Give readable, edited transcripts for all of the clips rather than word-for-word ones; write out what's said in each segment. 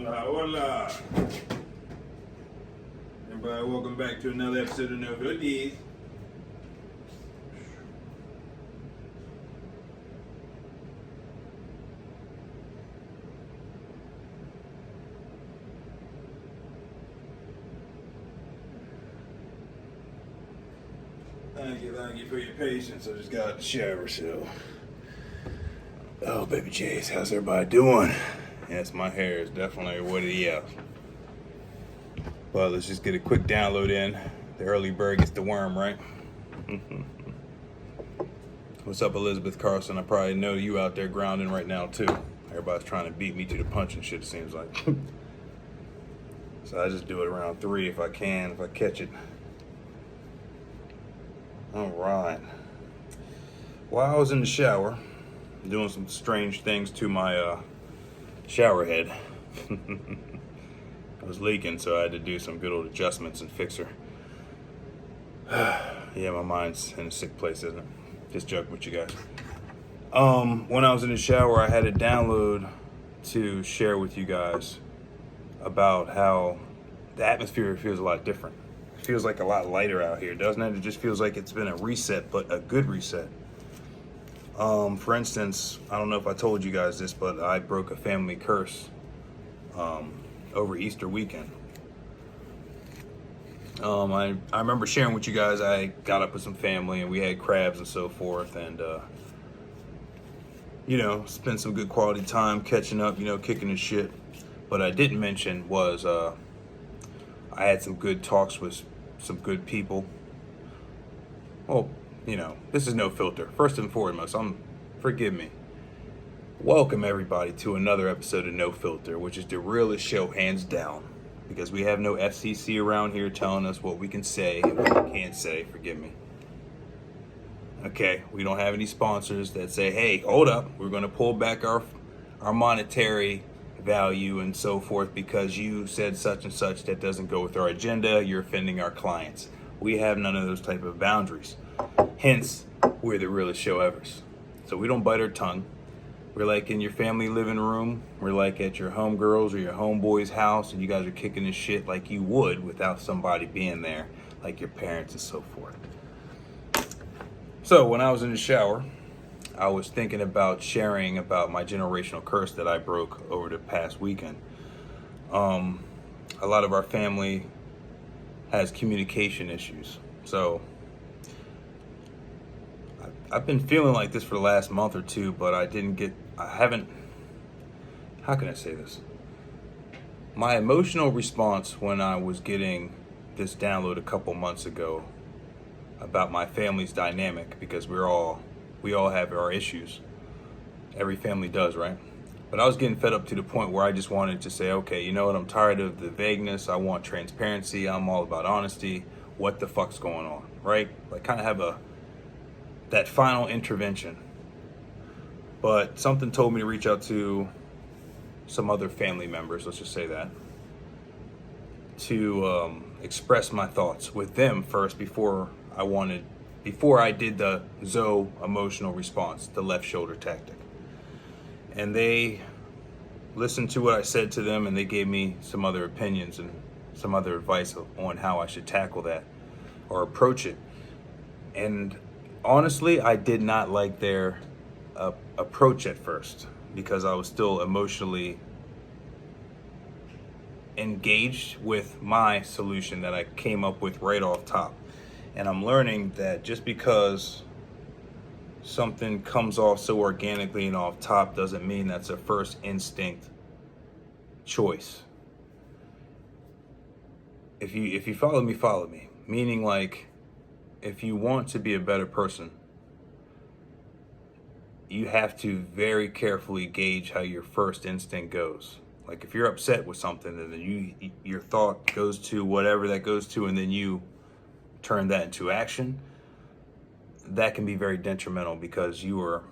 Hola, hola. Everybody, welcome back to another episode of No Filters. Thank you for your patience. I just got out the shower, so. Oh, baby Jays, how's everybody doing? Yes, my hair is definitely what it is. Well, let's just get a quick download in. The early bird gets the worm, right? What's up, Elizabeth Carson? I probably know you out there grounding right now, too. Everybody's trying to beat me to the punch and shit, it seems like. So I just do it around 3 if I can, if I catch it. All right. While I was in the shower, doing some strange things to my shower head. I was leaking, so I had to do some good old adjustments and fix her. Yeah, my mind's in a sick place, isn't it? Just joking with you guys. When I was in the shower, I had a download to share with you guys about how the atmosphere feels a lot different. It feels like a lot lighter out here, doesn't it? It just feels like it's been a reset, but a good reset. For instance, I don't know if I told you guys this, but I broke a family curse over Easter weekend. I remember sharing with you guys, I got up with some family and we had crabs and so forth, and spent some good quality time catching up, kicking the shit. But I didn't mention was I had some good talks with some good people. Well, this is No Filter. First and foremost, forgive me. Welcome everybody to another episode of No Filter, which is the realest show hands down. Because we have no FCC around here telling us what we can say and what we can't say, forgive me. Okay, we don't have any sponsors that say, hey, hold up, we're gonna pull back our monetary value and so forth because you said such and such that doesn't go with our agenda, you're offending our clients. We have none of those type of boundaries. Hence, we're the realest show ever. So we don't bite our tongue. We're like in your family living room. We're like at your homegirl's or your homeboy's house, and you guys are kicking this shit like you would without somebody being there, like your parents and so forth. So when I was in the shower, I was thinking about sharing about my generational curse that I broke over the past weekend. A lot of our family has communication issues. So I've been feeling like this for the last month or two, but how can I say this? My emotional response when I was getting this download a couple months ago about my family's dynamic, because we all have our issues. Every family does, right? But I was getting fed up to the point where I just wanted to say, okay, you know what? I'm tired of the vagueness. I want transparency. I'm all about honesty. What the fuck's going on, right? Like kind of have that final intervention. But something told me to reach out to some other family members, let's just say that, to express my thoughts with them first before I did the Zoe emotional response, the left shoulder tactic. And they listened to what I said to them, and they gave me some other opinions and some other advice on how I should tackle that or approach it. And honestly, I did not like their approach at first because I was still emotionally engaged with my solution that I came up with right off top. And I'm learning that just because something comes off so organically and off top doesn't mean that's a first instinct choice. If you follow me. Meaning, like, if you want to be a better person, you have to very carefully gauge how your first instinct goes. Like if you're upset with something and then your thought goes to whatever that goes to, and then you turn that into action, that can be very detrimental because you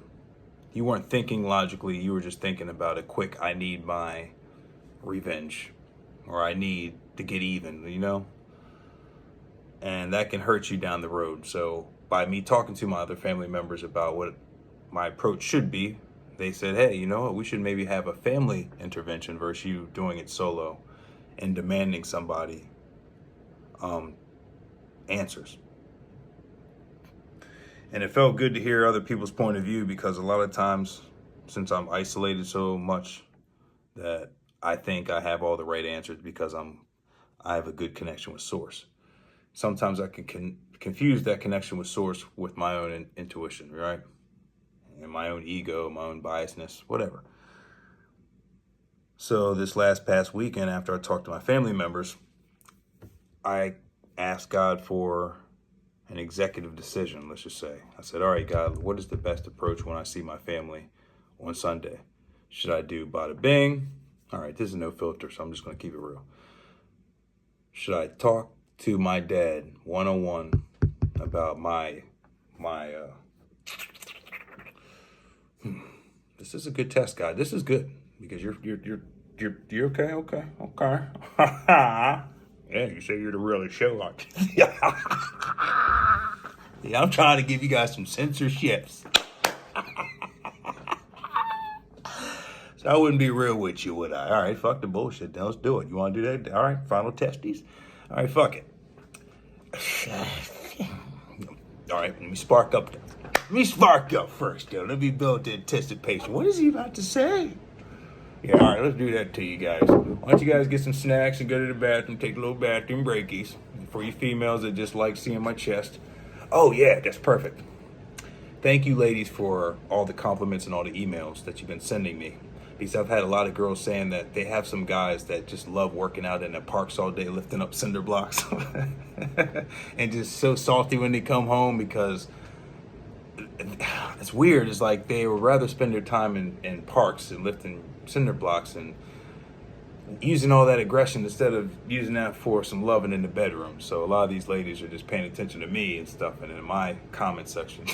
weren't thinking logically. You were just thinking about a quick, I need my revenge, or I need to get even, and that can hurt you down the road. So by me talking to my other family members about what my approach should be, they said, hey, you know what? We should maybe have a family intervention versus you doing it solo and demanding somebody answers. And it felt good to hear other people's point of view, because a lot of times, since I'm isolated so much, that I think I have all the right answers because I have a good connection with source. Sometimes I can confuse that connection with source with my own intuition, right? And my own ego, my own biasness, whatever. So this past weekend, after I talked to my family members, I asked God for an executive decision, let's just say. I said, all right, God, what is the best approach when I see my family on Sunday? Should I do bada bing? All right, this is no filter, so I'm just going to keep it real. Should I talk to my dad one-on-one about my this is a good test, God. This is good because you're okay. Yeah, you say you're the real show, aren't you? Yeah, I'm trying to give you guys some censorships. So I wouldn't be real with you, would I? All right, fuck the bullshit. Then let's do it. You want to do that? All right, final testes. All right, fuck it. All right, let me spark up. Let me spark up first, though. Let me build the anticipation. What is he about to say? Yeah, all right, let's do that to you guys. Why don't you guys get some snacks and go to the bathroom, take a little bathroom breakies. For you females that just like seeing my chest. Oh, yeah, that's perfect. Thank you, ladies, for all the compliments and all the emails that you've been sending me. Because I've had a lot of girls saying that they have some guys that just love working out in the parks all day, lifting up cinder blocks. And just so salty when they come home, because it's weird. It's like they would rather spend their time in parks and lifting cinder blocks and using all that aggression instead of using that for some loving in the bedroom. So a lot of these ladies are just paying attention to me and stuff, and in my comment section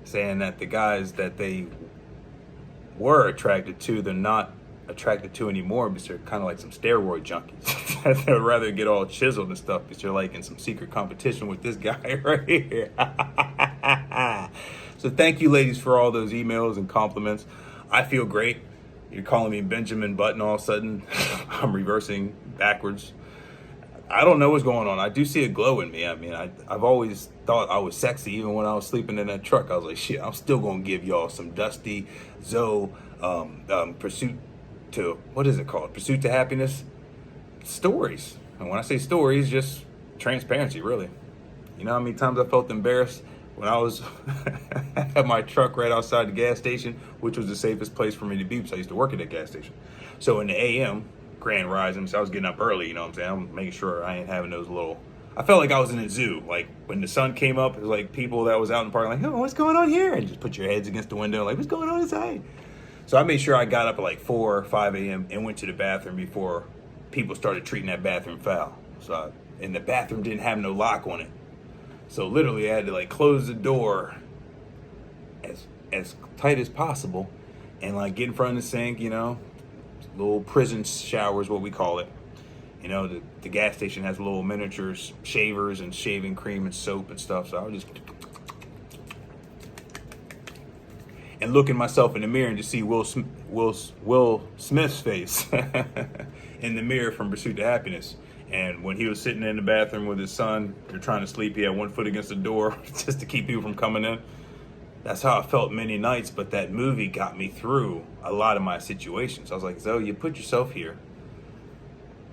saying that the guys that they were attracted to, they're not attracted to anymore because they're kind of like some steroid junkies. They'd rather get all chiseled and stuff because you're like in some secret competition with this guy right here. So thank you, ladies, for all those emails and compliments. I feel great. You're calling me Benjamin Button all of a sudden. I'm reversing backwards. I don't know what's going on. I do see a glow in me. I mean, I've always thought I was sexy, even when I was sleeping in that truck. I was like, shit, I'm still going to give y'all some Dusty Zoe Pursuit to, what is it called? Pursuit to Happiness stories. And when I say stories, just transparency, really. You know how many times I felt embarrassed when I was at my truck right outside the gas station, which was the safest place for me to be because I used to work at that gas station. So in the AM, Grand Rising, so I was getting up early, you know what I'm saying? I'm making sure I ain't having those little, I felt like I was in a zoo. Like when the sun came up, it was like people that was out in the park like, oh, what's going on here? And just put your heads against the window like, what's going on inside? So I made sure I got up at like 4 or 5 a.m. and went to the bathroom before people started treating that bathroom foul. And the bathroom didn't have no lock on it. So literally I had to like close the door as tight as possible and like get in front of the sink, you know, little prison shower is what we call it. You know, the gas station has little miniature shavers and shaving cream and soap and stuff. So I would just and look at myself in the mirror and just see Will Smith's face in the mirror from Pursuit to Happiness. And when he was sitting in the bathroom with his son, they're trying to sleep, he had one foot against the door just to keep people from coming in. That's how I felt many nights, but that movie got me through a lot of my situations. I was like, Zoe, you put yourself here.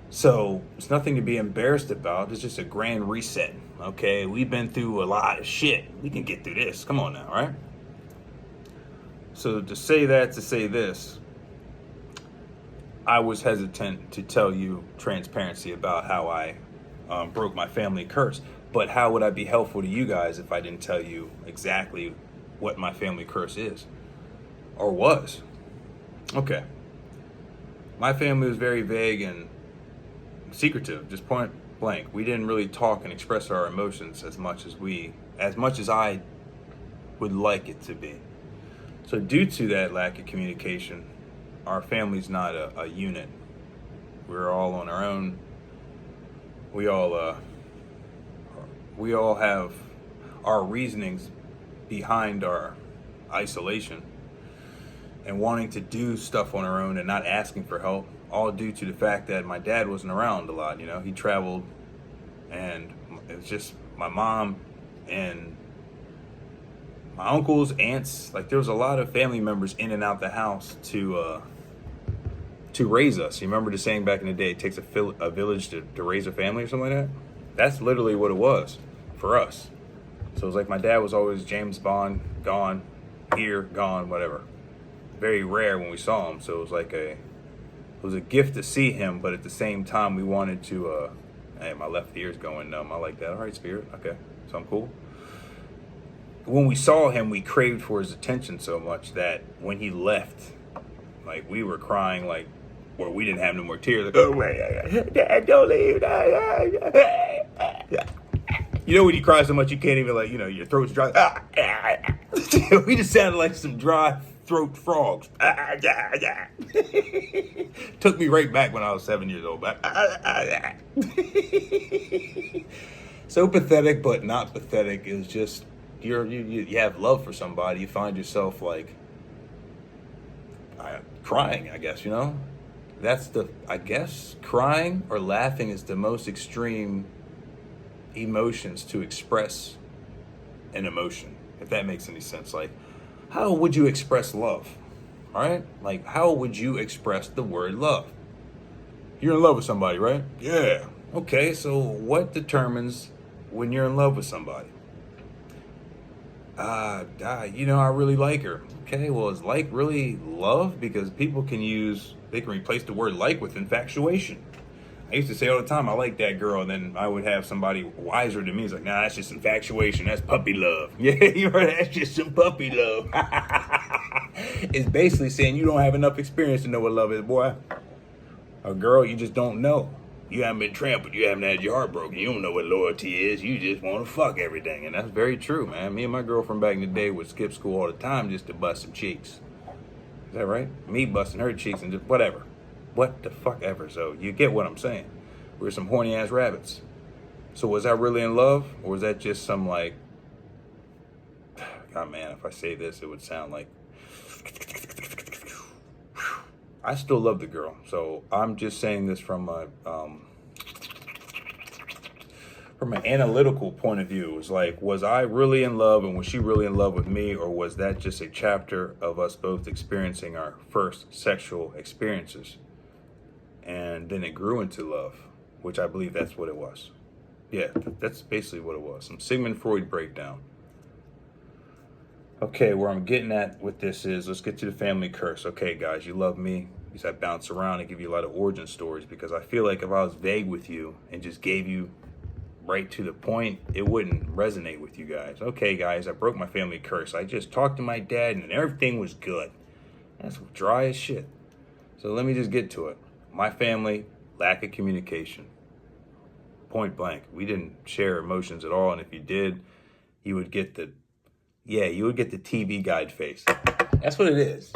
So it's nothing to be embarrassed about. It's just a grand reset, okay? We've been through a lot of shit. We can get through this. Come on now, right? So to say this, I was hesitant to tell you transparency about how I broke my family curse. But how would I be helpful to you guys if I didn't tell you exactly what my family curse is or was? Okay. My family was very vague and secretive, just point blank. We didn't really talk and express our emotions as much as I would like it to be. So due to that lack of communication, our family's not a unit. We're all on our own. We all have our reasonings behind our isolation. and wanting to do stuff on our own and not asking for help, all due to the fact that my dad wasn't around a lot. You know, he traveled, and it was just my mom and my uncles, aunts. Like, there was a lot of family members in and out the house to raise us. You remember the saying back in the day, it takes a village to raise a family or something like that? That's literally what it was for us. So it was like my dad was always James Bond, gone, here, gone, whatever. Very rare when we saw him. So it was like it was a gift to see him, but at the same time we wanted to, hey, my left ear's going numb. I like that. All right, Spirit. Okay, so I'm cool. When we saw him, we craved for his attention so much that when he left, like, we were crying, like, where we didn't have no more tears. Like, oh, wait, Dad, don't leave. You know when you cry so much you can't even, like, you know, your throat's dry. We just sounded like some dry throat frogs. Took me right back when I was 7 years old. So pathetic, but not pathetic. It was just, you have love for somebody. You find yourself, like, crying, I guess, you know? I guess crying or laughing is the most extreme emotions to express an emotion, if that makes any sense. Like, how would you express love? All right? Like, how would you express the word love? You're in love with somebody, right? Yeah. Okay, so what determines when you're in love with somebody? You know, I really like her. Okay, well, is like really love? Because people they can replace the word like with infatuation. I used to say all the time, I like that girl, and then I would have somebody wiser than me. It's like, nah, that's just infatuation. That's puppy love. Yeah, you're right. That's just some puppy love. It's basically saying you don't have enough experience to know what love is, boy. A girl, you just don't know. You haven't been trampled. You haven't had your heart broken. You don't know what loyalty is. You just want to fuck everything. And that's very true, man. Me and my girlfriend back in the day would skip school all the time just to bust some cheeks. Is that right? Me busting her cheeks and just whatever. What the fuck ever. So you get what I'm saying. We're some horny ass rabbits. So was I really in love? Or was that just some, like, God, man, if I say this, it would sound like, I still love the girl. So I'm just saying this from an analytical point of view. It's like, was I really in love, and was she really in love with me? Or was that just a chapter of us both experiencing our first sexual experiences? And then it grew into love, which I believe that's what it was. Yeah, that's basically what it was. Some Sigmund Freud breakdown. Okay, where I'm getting at with this is, let's get to the family curse. Okay, guys, you love me because I bounce around and give you a lot of origin stories, because I feel like if I was vague with you and just gave you right to the point, it wouldn't resonate with you guys. Okay, guys, I broke my family curse. I just talked to my dad and everything was good. That's dry as shit. So let me just get to it. My family, lack of communication. Point blank. We didn't share emotions at all, and if you did, you would get the TV guide face. That's what it is.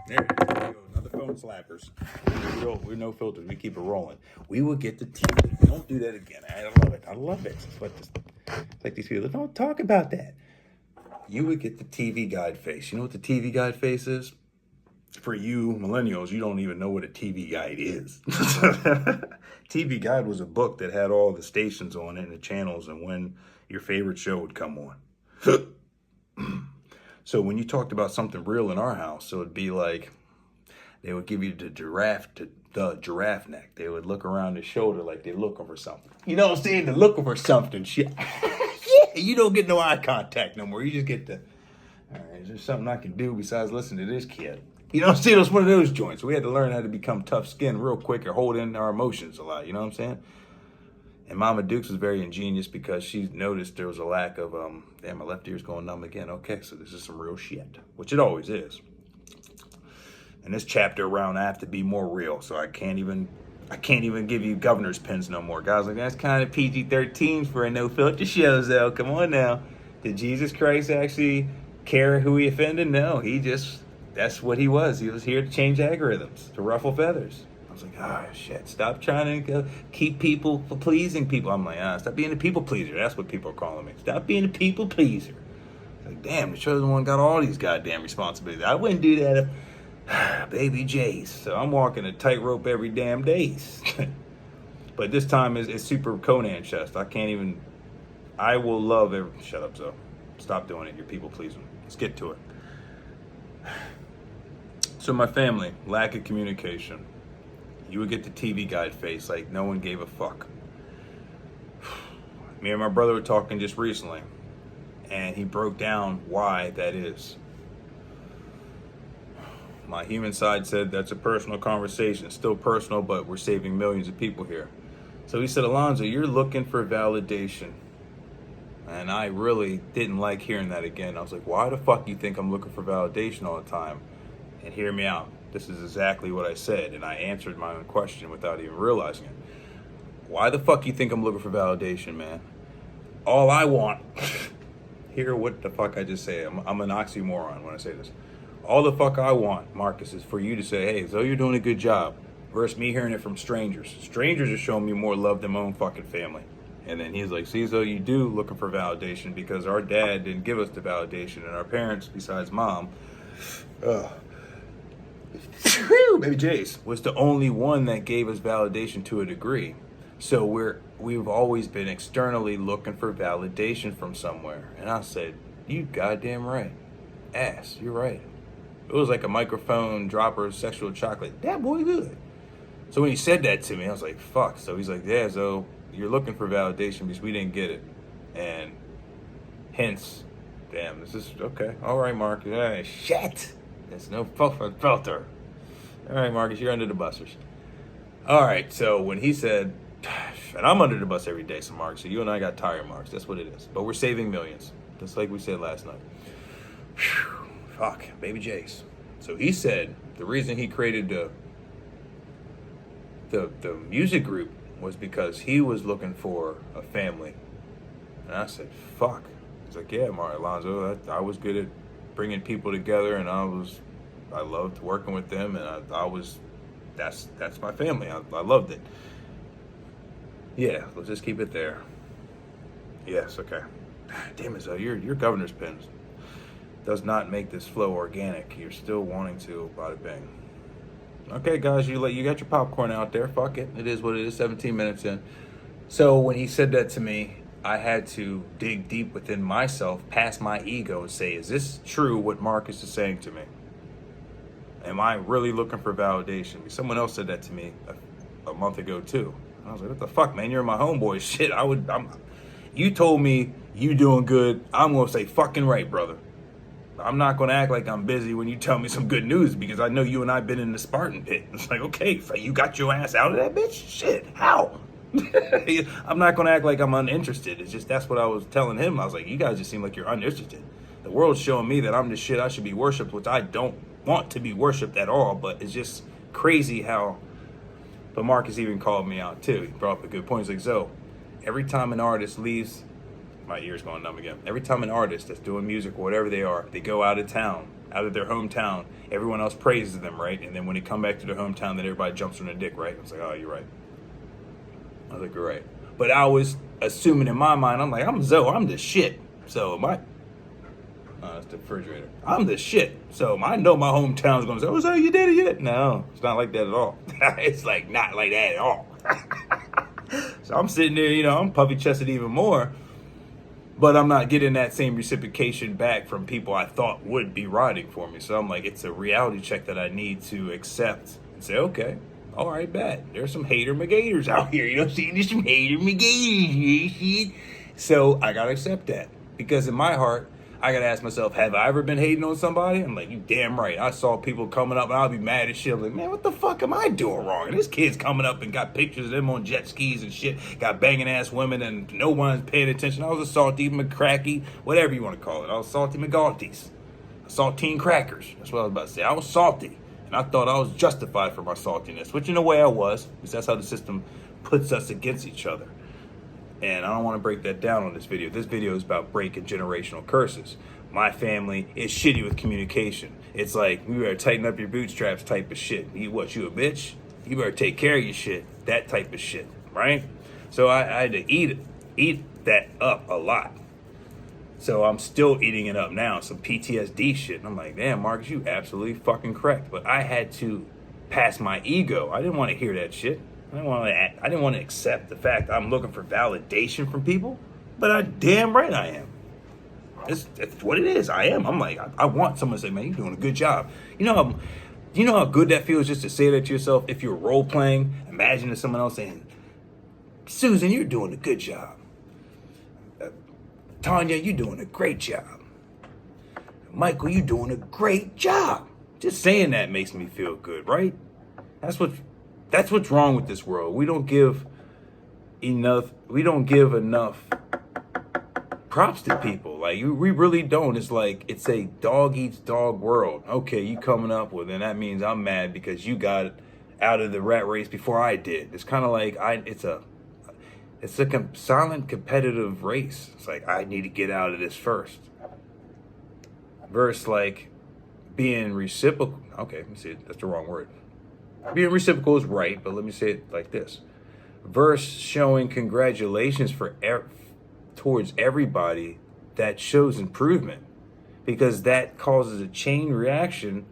There you go. Another phone slappers. We're no filters. We keep it rolling. We would get the TV. Don't do that again. I love it. I love it. It's like these people, don't talk about that. You would get the TV guide face. You know what the TV guide face is? For you millennials, you don't even know what a TV guide is. TV guide was a book that had all the stations on it and the channels and when your favorite show would come on. So when you talked about something real in our house, so it'd be like they would give you the giraffe neck. They would look around the shoulder like they're looking for something. You know what I'm saying? They're looking for something. Shit. Yeah, you don't get no eye contact no more. You just get all right, is there something I can do besides listen to this kid? You know what I'm saying? It was one of those joints. We had to learn how to become tough skinned real quick or hold in our emotions a lot. You know what I'm saying? And Mama Dukes was very ingenious because she noticed there was a lack of, damn, my left ear's going numb again. Okay, so this is some real shit, which it always is. And this chapter around, I have to be more real, so I can't even give you governor's pins no more. Guys, like, that's kind of PG-13 for a no-filter show, though. Come on now. Did Jesus Christ actually care who he offended? No, that's what he was. He was here to change algorithms, to ruffle feathers. I was like, shit, stop trying to keep people for pleasing people. I'm like, stop being a people pleaser. That's what people are calling me. Stop being a people pleaser. Like, damn, the chosen one got all these goddamn responsibilities. I wouldn't do that. Baby Jace. So I'm walking a tightrope every damn days. But this time it's Super Conan chest. I can't even. I will love every. Shut up, Zoe. Stop doing it. You're people pleasing. Let's get to it. So my family, lack of communication. You would get the TV guide face like no one gave a fuck. Me and my brother were talking just recently, and he broke down why that is. My human side said that's a personal conversation. Still personal, but we're saving millions of people here. So he said, Alonzo, you're looking for validation. And I really didn't like hearing that again. I was like, why the fuck you think I'm looking for validation all the time? And hear me out. This is exactly what I said, and I answered my own question without even realizing it. Why the fuck you think I'm looking for validation, man? All I want, hear what the fuck I just say. I'm an oxymoron when I say this. All the fuck I want, Marcus, is for you to say, hey, Zoe, you're doing a good job. Versus me hearing it from strangers. Strangers are showing me more love than my own fucking family. And then he's like, see, Zoe, you do looking for validation because our dad didn't give us the validation. And our parents, besides mom, baby Jace, was the only one that gave us validation to a degree. So we've always been externally looking for validation from somewhere. And I said, you goddamn right. Ass, you're right. It was like a microphone dropper of sexual chocolate. That boy good. So when he said that to me, I was like, fuck. So he's like, yeah, so you're looking for validation because we didn't get it. And hence, damn, this is, okay. All right, Marcus. All right, shit. There's no filter. All right, Marcus, you're under the busters. All right, so when he said, and I'm under the bus every day, so Mark, so you and I got tire marks. That's what it is. But we're saving millions, just like we said last night. Whew, fuck, baby Jace. So he said the reason he created the music group was because he was looking for a family. And I said, fuck. He's like, yeah, Mark Alonzo, I was good at bringing people together, and I loved working with them, and that's my family. I loved it. Yeah, let's just keep it there. Yes, okay. Damn it, Zoe, your governor's pen does not make this flow organic. You're still wanting to, bada bing. Okay, guys, you got your popcorn out there. Fuck it. It is what it is, 17 minutes in. So when he said that to me, I had to dig deep within myself, past my ego, and say, is this true what Marcus is saying to me? Am I really looking for validation? Someone else said that to me a month ago, too. I was like, what the fuck, man? You're my homeboy. Shit, you told me you doing good. I'm going to say fucking right, brother. I'm not going to act like I'm busy when you tell me some good news because I know you and I been in the Spartan pit. It's like, okay, so you got your ass out of that bitch? Shit, how? I'm not going to act like I'm uninterested. It's just that's what I was telling him. I was like, you guys just seem like you're uninterested. The world's showing me that I'm the shit I should be worshipped, which I don't want to be worshipped at all, but it's just crazy how... But Marcus even called me out too. He brought up a good point. He's like, Zoe, every time an artist leaves, my ear's going numb again. Every time an artist that's doing music or whatever they are, they go out of town, out of their hometown, everyone else praises them, right? And then when they come back to their hometown, then everybody jumps on their dick, right? I was like, oh, you're right. I was like, you're right. But I was assuming in my mind, I'm like, I'm Zoe, I'm the shit. So that's the refrigerator. I'm the shit. So I know my hometown's going to say, oh, so you did it yet? No, it's not like that at all. It's like not like that at all. So I'm sitting there, I'm puffy chested even more, but I'm not getting that same reciprocation back from people I thought would be riding for me. So I'm like, it's a reality check that I need to accept and say, okay, all right, bad. There's some hater McGators out here. See, there's some hater McGators. So I got to accept that because in my heart, I gotta ask myself, have I ever been hating on somebody? I'm like, you damn right. I saw people coming up and I'll be mad as shit. I'm like, man, what the fuck am I doing wrong? And this kid's coming up and got pictures of them on jet skis and shit, got banging ass women and no one's paying attention. I was a salty McCracky, whatever you want to call it. I was salty McGalties. Saltine crackers. That's what I was about to say. I was salty. And I thought I was justified for my saltiness, which in a way I was, because that's how the system puts us against each other. And I don't want to break that down on this video. This video is about breaking generational curses. My family is shitty with communication. It's like, you better tighten up your bootstraps type of shit. You a bitch? You better take care of your shit. That type of shit, right? So I had to eat that up a lot. So I'm still eating it up now, some PTSD shit. And I'm like, damn, Marcus, you absolutely fucking correct. But I had to pass my ego. I didn't want to hear that shit. I didn't want to accept the fact I'm looking for validation from people. But I damn right I am. It's what it is. I am. I'm like, I want someone to say, man, you're doing a good job. You know how good that feels just to say that to yourself? If you're role playing, imagine someone else saying, Susan, you're doing a good job. Tanya, you're doing a great job. Michael, you're doing a great job. Just saying that makes me feel good, right? That's what's wrong with this world. We don't give enough props to people. Like, we really don't. It's like, it's a dog eats dog world. Okay, you coming up with, and that means I'm mad because you got out of the rat race before I did. It's kind of like, it's a silent competitive race. It's like, I need to get out of this first. Versus like being reciprocal. Okay, let me see it. That's the wrong word. Being reciprocal is right, but let me say it like this. Versus showing congratulations towards everybody that shows improvement, because that causes a chain reaction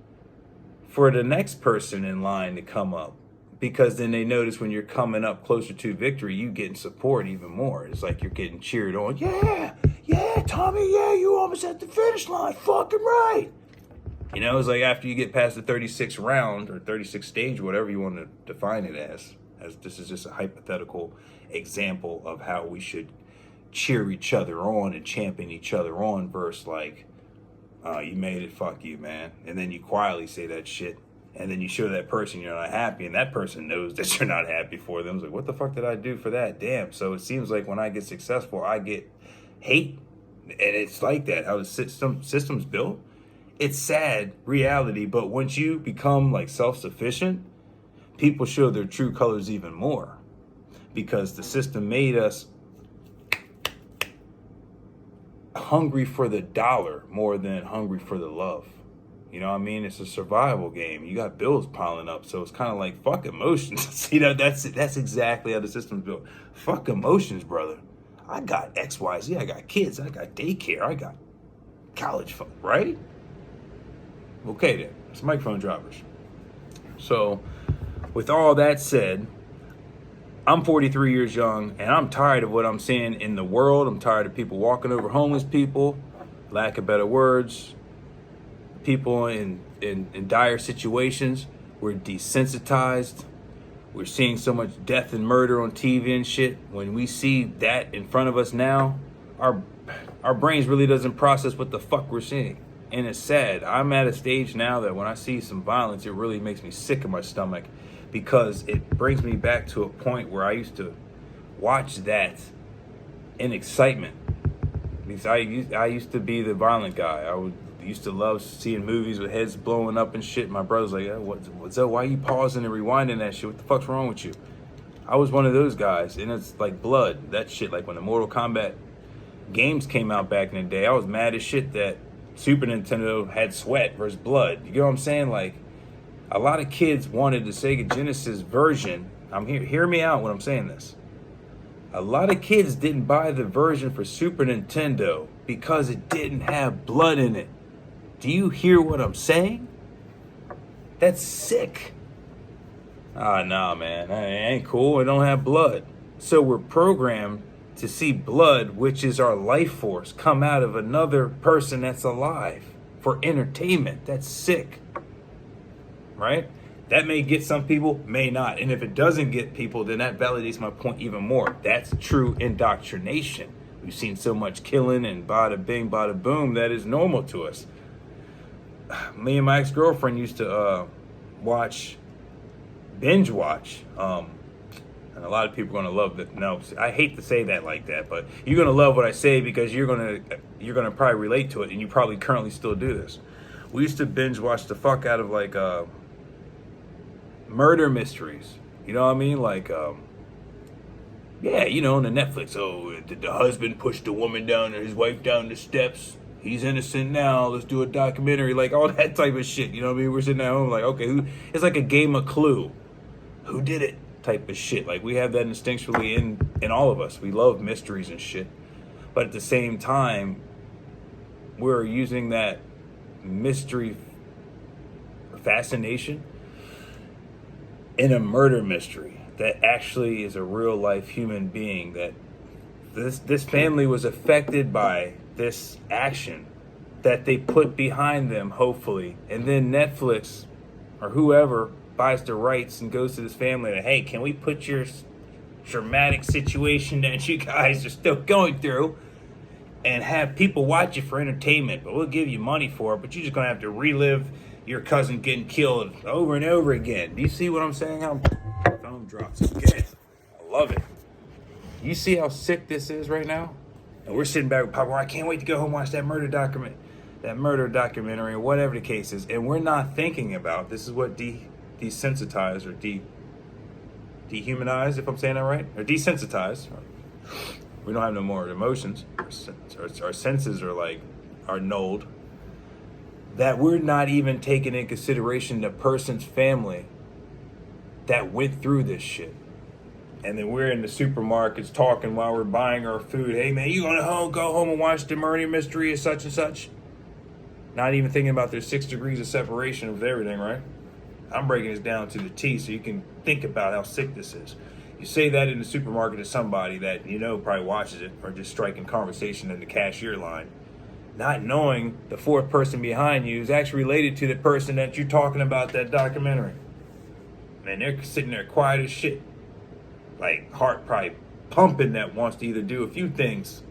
for the next person in line to come up. Because then they notice when you're coming up closer to victory, you getting support even more. It's like you're getting cheered on. Yeah, Tommy, yeah, you almost at the finish line. Fucking right. You know, it's like after you get past the 36th round or 36th stage, whatever you want to define it as this is just a hypothetical example of how we should cheer each other on and champion each other on versus like, you made it, fuck you, man. And then you quietly say that shit. And then you show that person you're not happy, and that person knows that you're not happy for them. It's like, what the fuck did I do for that? Damn. So it seems like when I get successful, I get hate. And it's like that, how the system's built. It's sad reality, but once you become like self-sufficient, people show their true colors even more. Because the system made us hungry for the dollar more than hungry for the love. You know what I mean? It's a survival game. You got bills piling up, so it's kind of like fuck emotions. See, that's exactly how the system's built. Fuck emotions, brother. I got X, Y, Z. I got kids. I got daycare. I got college fund, right? Okay, then. It's microphone droppers. So, with all that said, I'm 43 years young, and I'm tired of what I'm seeing in the world. I'm tired of people walking over homeless people, lack of better words. People in dire situations. We're desensitized. We're seeing so much death and murder on TV and shit. When we see that in front of us now, our brains really doesn't process what the fuck we're seeing. And it's sad. I'm at a stage now that when I see some violence, it really makes me sick in my stomach, because it brings me back to a point where I used to watch that in excitement. Because I used to be the violent guy. Used to love seeing movies with heads blowing up and shit. My brother's like, what's up? Why are you pausing and rewinding that shit? What the fuck's wrong with you? I was one of those guys, and it's like blood, that shit. Like when the Mortal Kombat games came out back in the day, I was mad as shit that Super Nintendo had sweat versus blood. You get what I'm saying? Like, a lot of kids wanted the Sega Genesis version. Hear me out when I'm saying this. A lot of kids didn't buy the version for Super Nintendo because it didn't have blood in it. Do you hear what I'm saying? That's sick. Nah, man. It ain't cool. It don't have blood. So we're programmed to see blood, which is our life force, come out of another person that's alive for entertainment. That's sick. Right? That may get some people, may not. And if it doesn't get people, then that validates my point even more. That's true indoctrination. We've seen so much killing and bada bing, bada boom that is normal to us. Me and my ex-girlfriend used to binge watch. And a lot of people are gonna love that. No, I hate to say that like that, but you're gonna love what I say because you're gonna probably relate to it, and you probably currently still do this. We used to binge watch the fuck out of like murder mysteries. You know what I mean? Like yeah, you know, on the Netflix. Oh, did the husband push the woman down or his wife down the steps? He's innocent now. Let's do a documentary. Like all that type of shit. You know what I mean? We're sitting at home like, okay, it's like a game of Clue. Who did it? Type of shit. Like we have that instinctually in all of us. We love mysteries and shit. But at the same time, we're using that mystery fascination in a murder mystery that actually is a real life human being, that this family was affected by this action that they put behind them, hopefully, and then Netflix or whoever buys the rights and goes to this family and, hey, can we put your traumatic situation that you guys are still going through and have people watch it for entertainment, but we'll give you money for it, but you're just gonna have to relive your cousin getting killed over and over again. Do you see what I'm saying? How phone drops again. I love it. You see how sick this is right now? And we're sitting back with Papa, I can't wait to go home and watch that murder documentary, or whatever the case is. And we're not thinking about, this is what desensitized or dehumanized, if I'm saying that right, or desensitized. We don't have no more emotions. Our senses are nulled. That we're not even taking in consideration the person's family that went through this shit. And then we're in the supermarkets talking while we're buying our food. Hey man, you gonna go home and watch the murder mystery of such and such? Not even thinking about their 6 degrees of separation with everything, right? I'm breaking this down to the T so you can think about how sick this is. You say that in the supermarket to somebody that you know probably watches it, or just striking conversation in the cashier line, not knowing the fourth person behind you is actually related to the person that you're talking about that documentary. Man, they're sitting there quiet as shit. Like, heart probably pumping, that wants to either do a few things.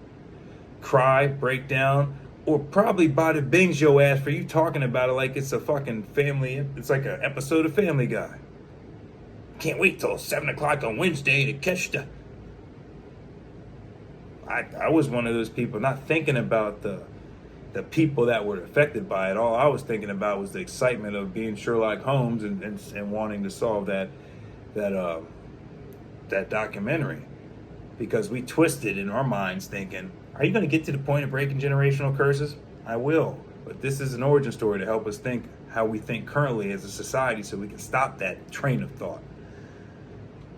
Cry, break down, or probably bada bings your ass for you talking about it like it's a fucking family, it's like an episode of Family Guy. Can't wait till 7 o'clock on Wednesday to catch the... I was one of those people not thinking about the people that were affected by it. All I was thinking about was the excitement of being Sherlock Holmes and wanting to solve that documentary, because we twisted in our minds thinking, are you going to get to the point of breaking generational curses? I will, but this is an origin story to help us think how we think currently as a society so we can stop that train of thought.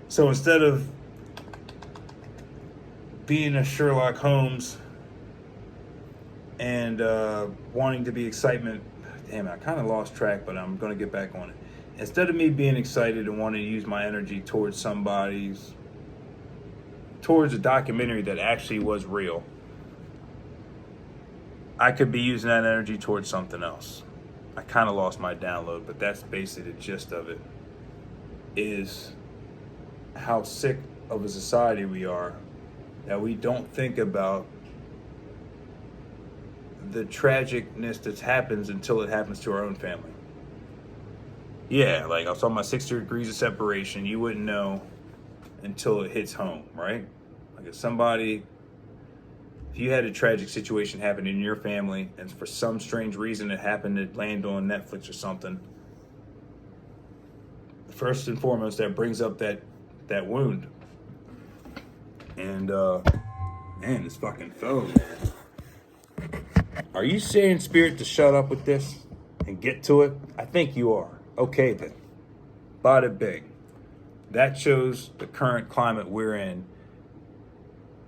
So instead of being a Sherlock Holmes and wanting to be excitement, damn it, I kind of lost track, but I'm going to get back on it. Instead of me being excited and wanting to use my energy towards a documentary that actually was real, I could be using that energy towards something else. I kind of lost my download, but that's basically the gist of it, is how sick of a society we are that we don't think about the tragicness that happens until it happens to our own family. Yeah, like I was talking about 6 degrees of separation, you wouldn't know until it hits home, right? Like if you had a tragic situation happen in your family and for some strange reason it happened to land on Netflix or something, first and foremost, that brings up that wound. And man, this fucking phone, man. Are you saying Spirit to shut up with this and get to it? I think you are. Okay then. Bada bing. That shows the current climate we're in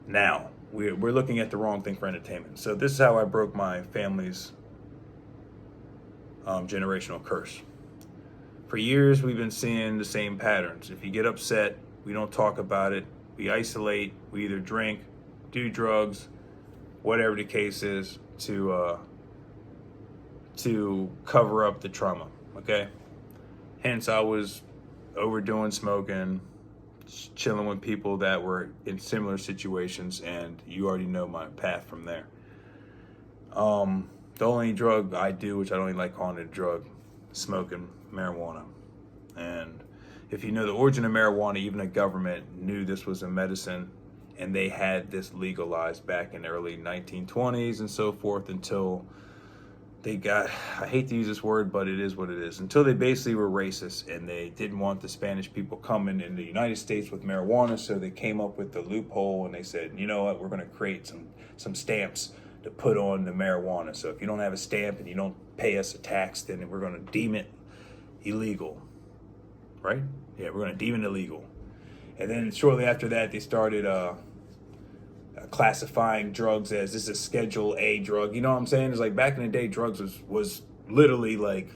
now. We're looking at the wrong thing for entertainment. So this is how I broke my family's generational curse. For years, we've been seeing the same patterns. If you get upset, we don't talk about it. We isolate. We either drink, do drugs, whatever the case is, to cover up the trauma. Okay. Hence, I was overdoing smoking, chilling with people that were in similar situations, and you already know my path from there. The only drug I do, which I don't even like calling it a drug, smoking marijuana. And if you know the origin of marijuana, even the government knew this was a medicine, and they had this legalized back in the early 1920s and so forth, until they got, I hate to use this word, but it is what it is, until they basically were racist and they didn't want the Spanish people coming in the United States with marijuana, so they came up with the loophole and they said, you know what, we're going to create some stamps to put on the marijuana. So if you don't have a stamp and you don't pay us a tax, then we're going to deem it illegal, right? Yeah, we're going to deem it illegal. And then shortly after that, they started classifying drugs as this is a Schedule A drug. You know what I'm saying? It's like back in the day, drugs was literally like,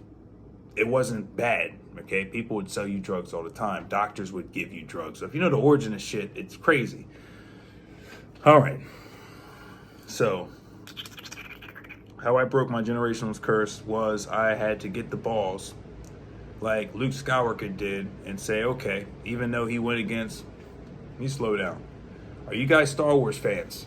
it wasn't bad. Okay, people would sell you drugs all the time. Doctors would give you drugs. So if you know the origin of shit, it's crazy. All right. So how I broke my generational curse was I had to get the balls like Luke Skywalker did and say, okay, even though he went against, let me slow down. Are you guys Star Wars fans?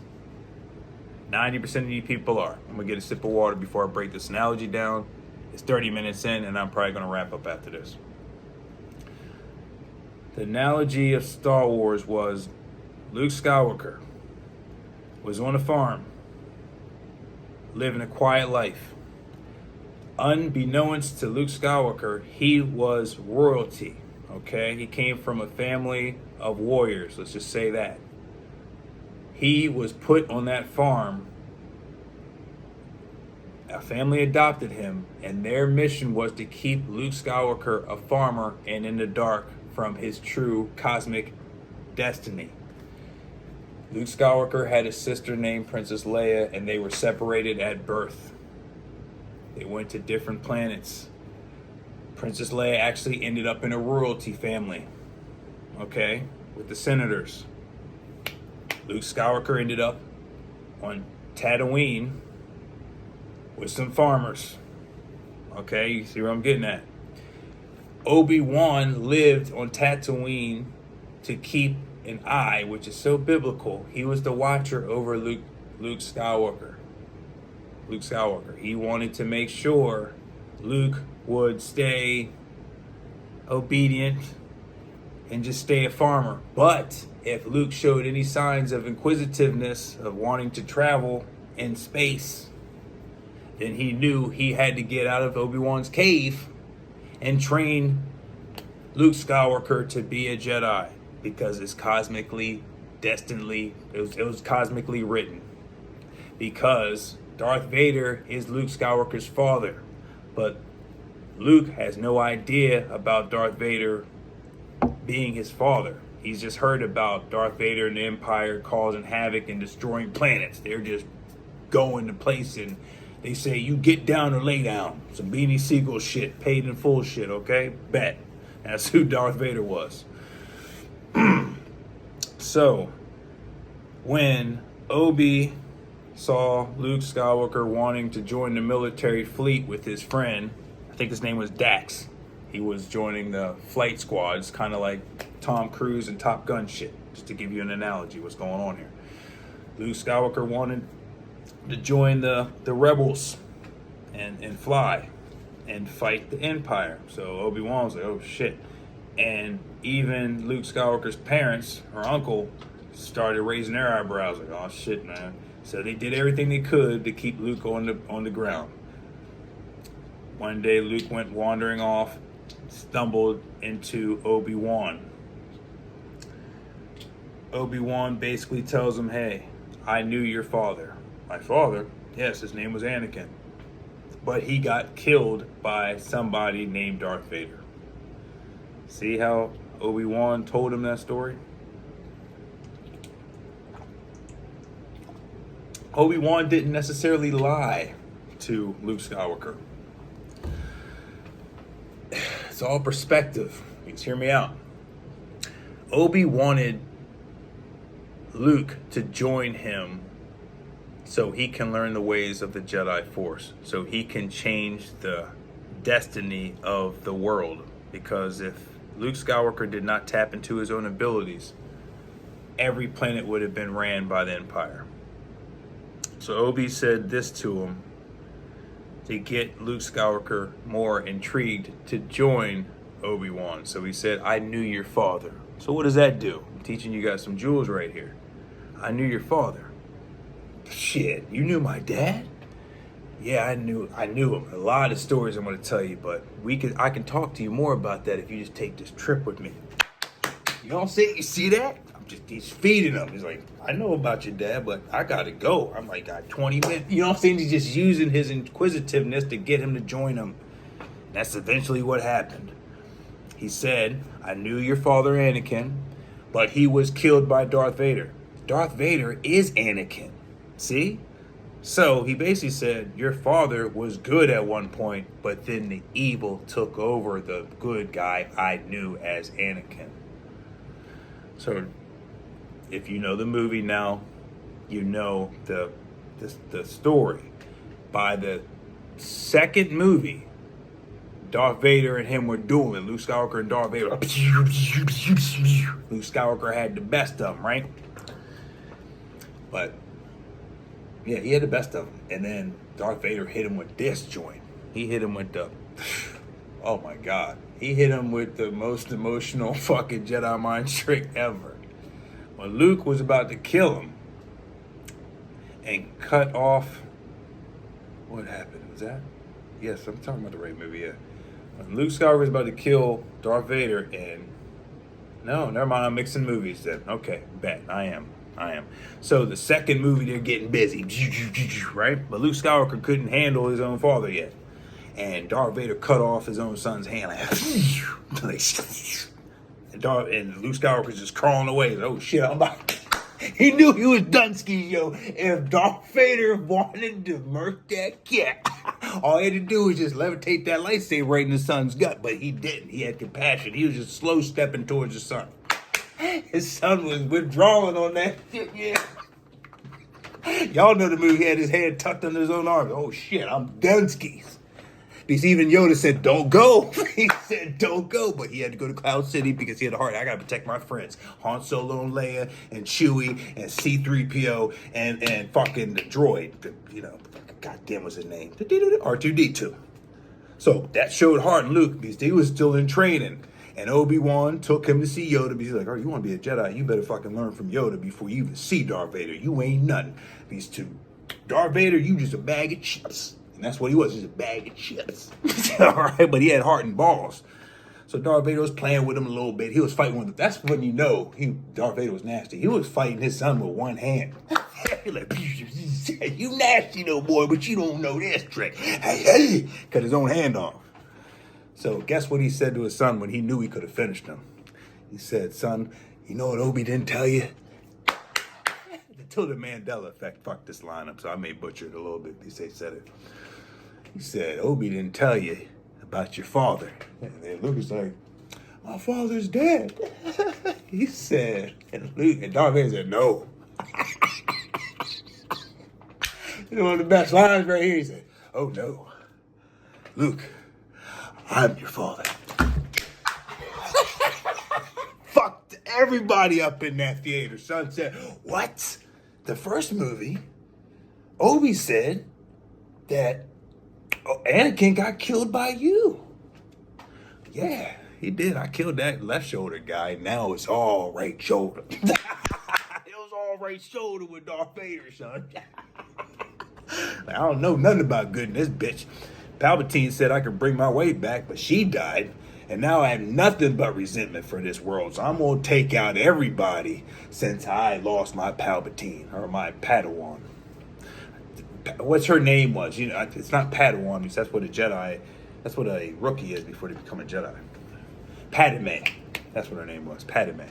90% of you people are. I'm gonna get a sip of water before I break this analogy down. It's 30 minutes in and I'm probably gonna wrap up after this. The analogy of Star Wars was Luke Skywalker was on a farm, living a quiet life. Unbeknownst to Luke Skywalker, he was royalty, okay? He came from a family of warriors, let's just say that. He was put on that farm. A family adopted him, and their mission was to keep Luke Skywalker a farmer and in the dark from his true cosmic destiny. Luke Skywalker had a sister named Princess Leia, and they were separated at birth. They went to different planets. Princess Leia actually ended up in a royalty family, okay, with the senators. Luke Skywalker ended up on Tatooine with some farmers. Okay, you see where I'm getting at? Obi-Wan lived on Tatooine to keep an eye, which is so biblical. He was the watcher over Luke Skywalker. Luke Skywalker. He wanted to make sure Luke would stay obedient and just stay a farmer. But if Luke showed any signs of inquisitiveness, of wanting to travel in space, then he knew he had to get out of Obi-Wan's cave and train Luke Skywalker to be a Jedi, because it's cosmically, it was cosmically written. Because Darth Vader is Luke Skywalker's father, but Luke has no idea about Darth Vader being his father. He's just heard about Darth Vader and the Empire causing havoc and destroying planets. They're just going to place, and they say, you get down or lay down. Some Beanie Siegel shit, paid in full shit, okay? Bet. That's who Darth Vader was. So, when Obi saw Luke Skywalker wanting to join the military fleet with his friend, I think his name was Dax. He was joining the flight squads, kind of like Tom Cruise and Top Gun shit, just to give you an analogy what's going on here. Luke Skywalker wanted to join the rebels and fly and fight the Empire. So Obi-Wan was like, oh shit. And even Luke Skywalker's parents, or uncle, started raising their eyebrows like, oh shit, man. So they did everything they could to keep Luke on the ground. One day Luke went wandering off, stumbled into Obi-Wan. Obi-Wan basically tells him, hey, I knew your father. My father? Yes, his name was Anakin. But he got killed by somebody named Darth Vader. See how Obi-Wan told him that story? Obi-Wan didn't necessarily lie to Luke Skywalker. It's all perspective. Please hear me out. Obi wanted Luke to join him so he can learn the ways of the Jedi Force, so he can change the destiny of the world. Because if Luke Skywalker did not tap into his own abilities, every planet would have been ran by the Empire. So Obi said this to him to get Luke Skywalker more intrigued to join Obi-Wan. So he said, I knew your father. So what does that do? I'm teaching you guys some jewels right here. I knew your father. Shit, you knew my dad? Yeah, I knew him. A lot of stories I'm going to tell you, but I can talk to you more about that if you just take this trip with me. You know what I'm saying? You see that? He's feeding him. He's like, I know about your dad, but I gotta go. I'm like, got 20 minutes. You know what I'm saying? He's just using his inquisitiveness to get him to join him. That's eventually what happened. He said, I knew your father Anakin, but he was killed by Darth Vader. Darth Vader is Anakin. See? So he basically said, your father was good at one point, but then the evil took over the good guy I knew as Anakin. So if you know the movie now, you know the story. By the second movie, Darth Vader and him were dueling. Luke Skywalker and Darth Vader. Luke Skywalker had the best of them, right? But yeah, he had the best of them. And then Darth Vader hit him with this joint. He hit him with the, oh my God. He hit him with the most emotional fucking Jedi mind trick ever. When Luke was about to kill him and cut off, what happened? Was that? Yes, I'm talking about the right movie, yeah. When Luke Skywalker was about to kill Darth Vader and, no, never mind, I'm mixing movies then. Okay, bet, I am. So the second movie, they're getting busy, right? But Luke Skywalker couldn't handle his own father yet. And Darth Vader cut off his own son's hand. And Luke Skywalker's just crawling away. Oh shit, I'm about. He knew he was Dunsky, yo. If Darth Vader wanted to murk that cat, all he had to do was just levitate that lightsaber right in his son's gut. But he didn't. He had compassion. He was just slow stepping towards his son. His son was withdrawing on that shit, yeah. Y'all know the movie. He had his hand tucked under his own arm. Oh shit, I'm Dunsky's. Because even Yoda said, don't go. He said, don't go. But he had to go to Cloud City because he had a heart. I got to protect my friends. Han Solo and Leia and Chewie and C-3PO and fucking the droid. Goddamn what's his name? R2-D2. So that showed heart in Luke because he was still in training. And Obi-Wan took him to see Yoda because he's like, oh, you want to be a Jedi? You better fucking learn from Yoda before you even see Darth Vader. You ain't nothing. These two. Darth Vader, you just a bag of chips. And that's what he was, just a bag of chips. All right, but he had heart and balls. So Darth Vader was playing with him a little bit. He was fighting with him. That's when you know Darth Vader was nasty. He was fighting his son with one hand. Like, you nasty little boy, but you don't know this trick. Hey, cut his own hand off. So guess what he said to his son when he knew he could have finished him? He said, son, you know what Obi didn't tell you? Until the Mandela effect fucked this line up, so I may butcher it a little bit. He said it. He said, Obi didn't tell you about your father. And then Luke was like, my father's dead. He said, and Darth Vader said, no. You know, one of the best lines right here, he said, oh no, Luke, I'm your father. Fucked everybody up in that theater. Son said, what? The first movie, Obi said that Anakin got killed by you. Yeah, he did. I killed that left shoulder guy. Now it's all right shoulder. It was all right shoulder with Darth Vader, son. I don't know nothing about good in this bitch. Palpatine said I could bring my weight back, but she died. And now I have nothing but resentment for this world. So I'm going to take out everybody since I lost my Palpatine, or my Padawan. What's her name was? You know, it's not Padawan, because that's what a rookie is before they become a Jedi. Padme. That's what her name was, Padme.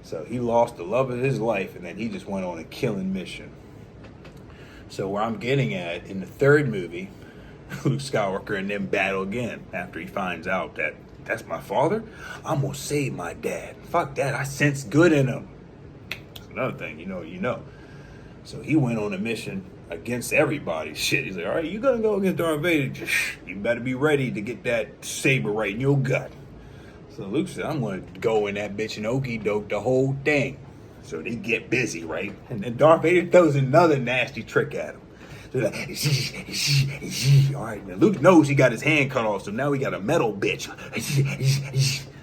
So he lost the love of his life, and then he just went on a killing mission. So where I'm getting at, in the third movie, Luke Skywalker and them battle again after he finds out that that's my father. I'm gonna save my dad. Fuck that. I sense good in him. That's another thing, you know. So he went on a mission against everybody. Shit. He's like, all right, you gonna go against Darth Vader? You better be ready to get that saber right in your gut. So Luke said, I'm gonna go in that bitch and okie doke the whole thing. So they get busy, right? And then Darth Vader throws another nasty trick at him. Like, all right, now Luke knows he got his hand cut off, so now he got a metal bitch.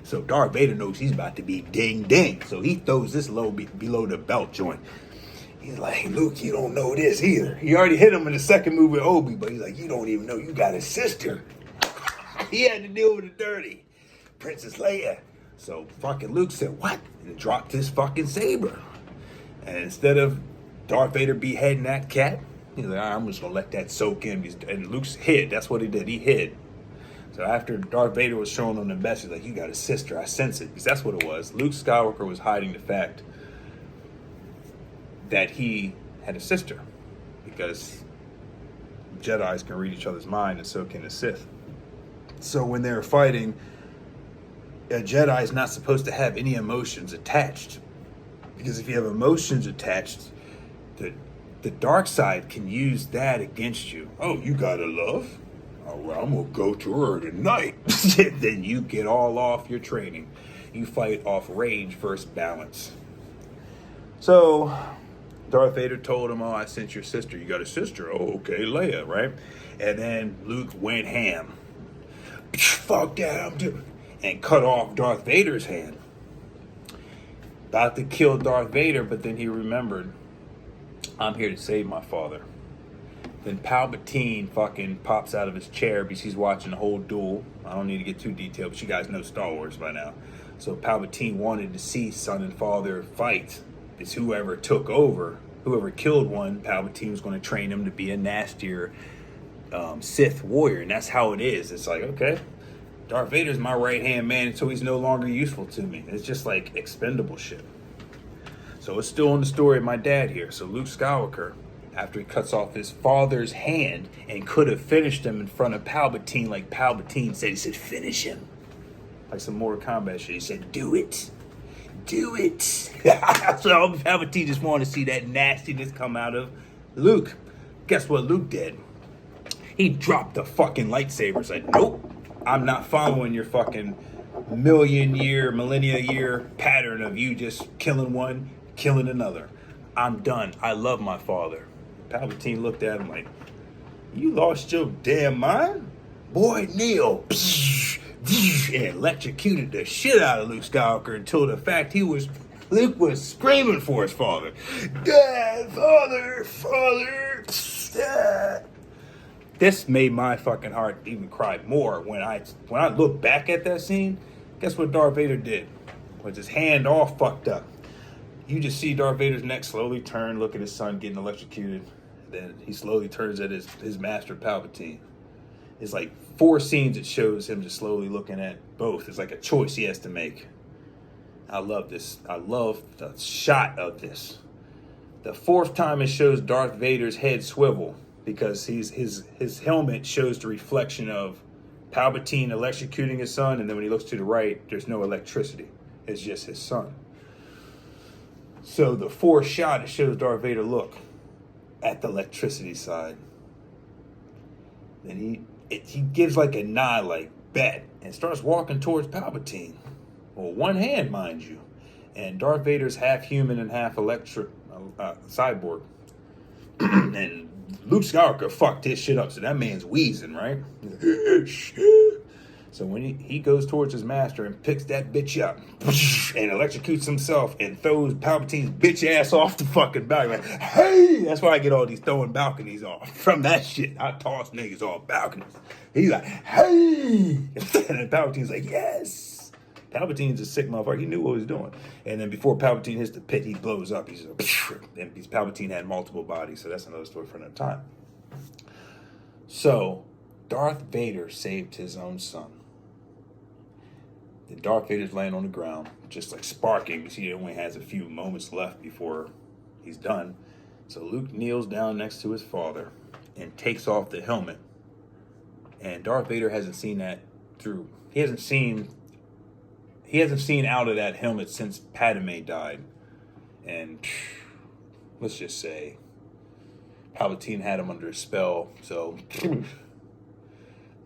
So Darth Vader knows he's about to be ding ding, so he throws this low below the belt joint. He's like, Luke, you don't know this either. He already hit him in the second movie with Obi, but he's like, you don't even know you got a sister. He had to deal with the dirty Princess Leia. So fucking Luke said, what? And dropped his fucking saber. And instead of Darth Vader beheading that cat, he's like, I'm just going to let that soak in. And Luke's hid. That's what he did. He hid. So after Darth Vader was shown on the message, like, you got a sister. I sense it. Because that's what it was. Luke Skywalker was hiding the fact that he had a sister, because Jedis can read each other's mind, and so can the Sith. So when they're fighting, a Jedi is not supposed to have any emotions attached, because if you have emotions attached, the dark side can use that against you. Oh, you got a love? Oh, well, I'm gonna go to her tonight. Then you get all off your training. You fight off rage versus balance. So Darth Vader told him, oh, I sent your sister. You got a sister? Oh, okay, Leia, right? And then Luke went ham. Fuck that, I'm doing. And cut off Darth Vader's hand. About to kill Darth Vader, but then he remembered, I'm here to save my father. Then Palpatine fucking pops out of his chair because he's watching the whole duel. I don't need to get too detailed, but you guys know Star Wars by now. So Palpatine wanted to see son and father fight. It's whoever took over, whoever killed one, Palpatine was going to train him to be a nastier Sith warrior. And that's how it is. It's like, okay, Darth Vader's my right-hand man until he's no longer useful to me. It's just like expendable shit. So it's still in the story of my dad here. So Luke Skywalker, after he cuts off his father's hand and could have finished him in front of Palpatine, like Palpatine said, he said, finish him. Like some Mortal Kombat shit. He said, do it. Do it. So Palpatine just wanted to see that nastiness come out of Luke. Guess what Luke did? He dropped the fucking lightsaber. Said, nope, I'm not following your fucking millennia year pattern of you just killing one, killing another. I'm done. I love my father. Palpatine looked at him like, you lost your damn mind? Boy, kneel. And electrocuted the shit out of Luke Skywalker until the fact Luke was screaming for his father. Dad, father. Dad. This made my fucking heart even cry more when I look back at that scene. Guess what Darth Vader did? With his hand all fucked up. You just see Darth Vader's neck slowly turn, look at his son getting electrocuted. Then he slowly turns at his master Palpatine. It's like 4 scenes it shows him just slowly looking at both. It's like a choice he has to make. I love this. I love the shot of this. The 4th time it shows Darth Vader's head swivel because his helmet shows the reflection of Palpatine electrocuting his son, and then when he looks to the right, there's no electricity. It's just his son. So the 4th shot, it shows Darth Vader look at the electricity side. Then he gives like a nod, like bet, and starts walking towards Palpatine. Well, one hand, mind you. And Darth Vader's half human and half electric cyborg. And Luke Skywalker fucked his shit up, so that man's wheezing, right? So when he goes towards his master and picks that bitch up and electrocutes himself and throws Palpatine's bitch ass off the fucking balcony, like, hey! That's why I get all these throwing balconies off. From that shit, I toss niggas off balconies. He's like, hey! And then Palpatine's like, yes! Palpatine's a sick motherfucker. He knew what he was doing. And then before Palpatine hits the pit, he blows up. He's like, and because Palpatine had multiple bodies, so that's another story for another time. So, Darth Vader saved his own son. Then Darth Vader's laying on the ground, just like sparking, because he only has a few moments left before he's done. So Luke kneels down next to his father and takes off the helmet. And Darth Vader hasn't seen that through. He hasn't seen out of that helmet since Padme died. And let's just say Palpatine had him under a spell. So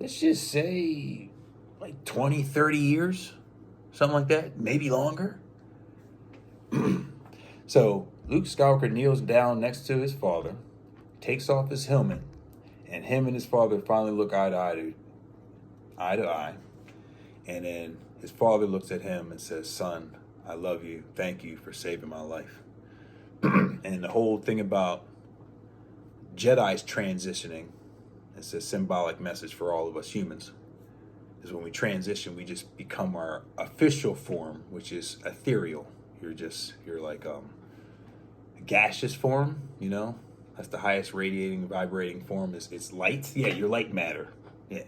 let's just say like 20, 30 years, something like that, maybe longer. So Luke Skywalker kneels down next to his father, takes off his helmet, and him and his father finally look eye to eye. And then his father looks at him and says, son, I love you. Thank you for saving my life. And the whole thing about Jedi's transitioning, it's a symbolic message for all of us humans, is when we transition, we just become our official form, which is ethereal. You're like a gaseous form, you know? That's the highest radiating, vibrating form. It's light. Yeah, you're light matter. Yeah.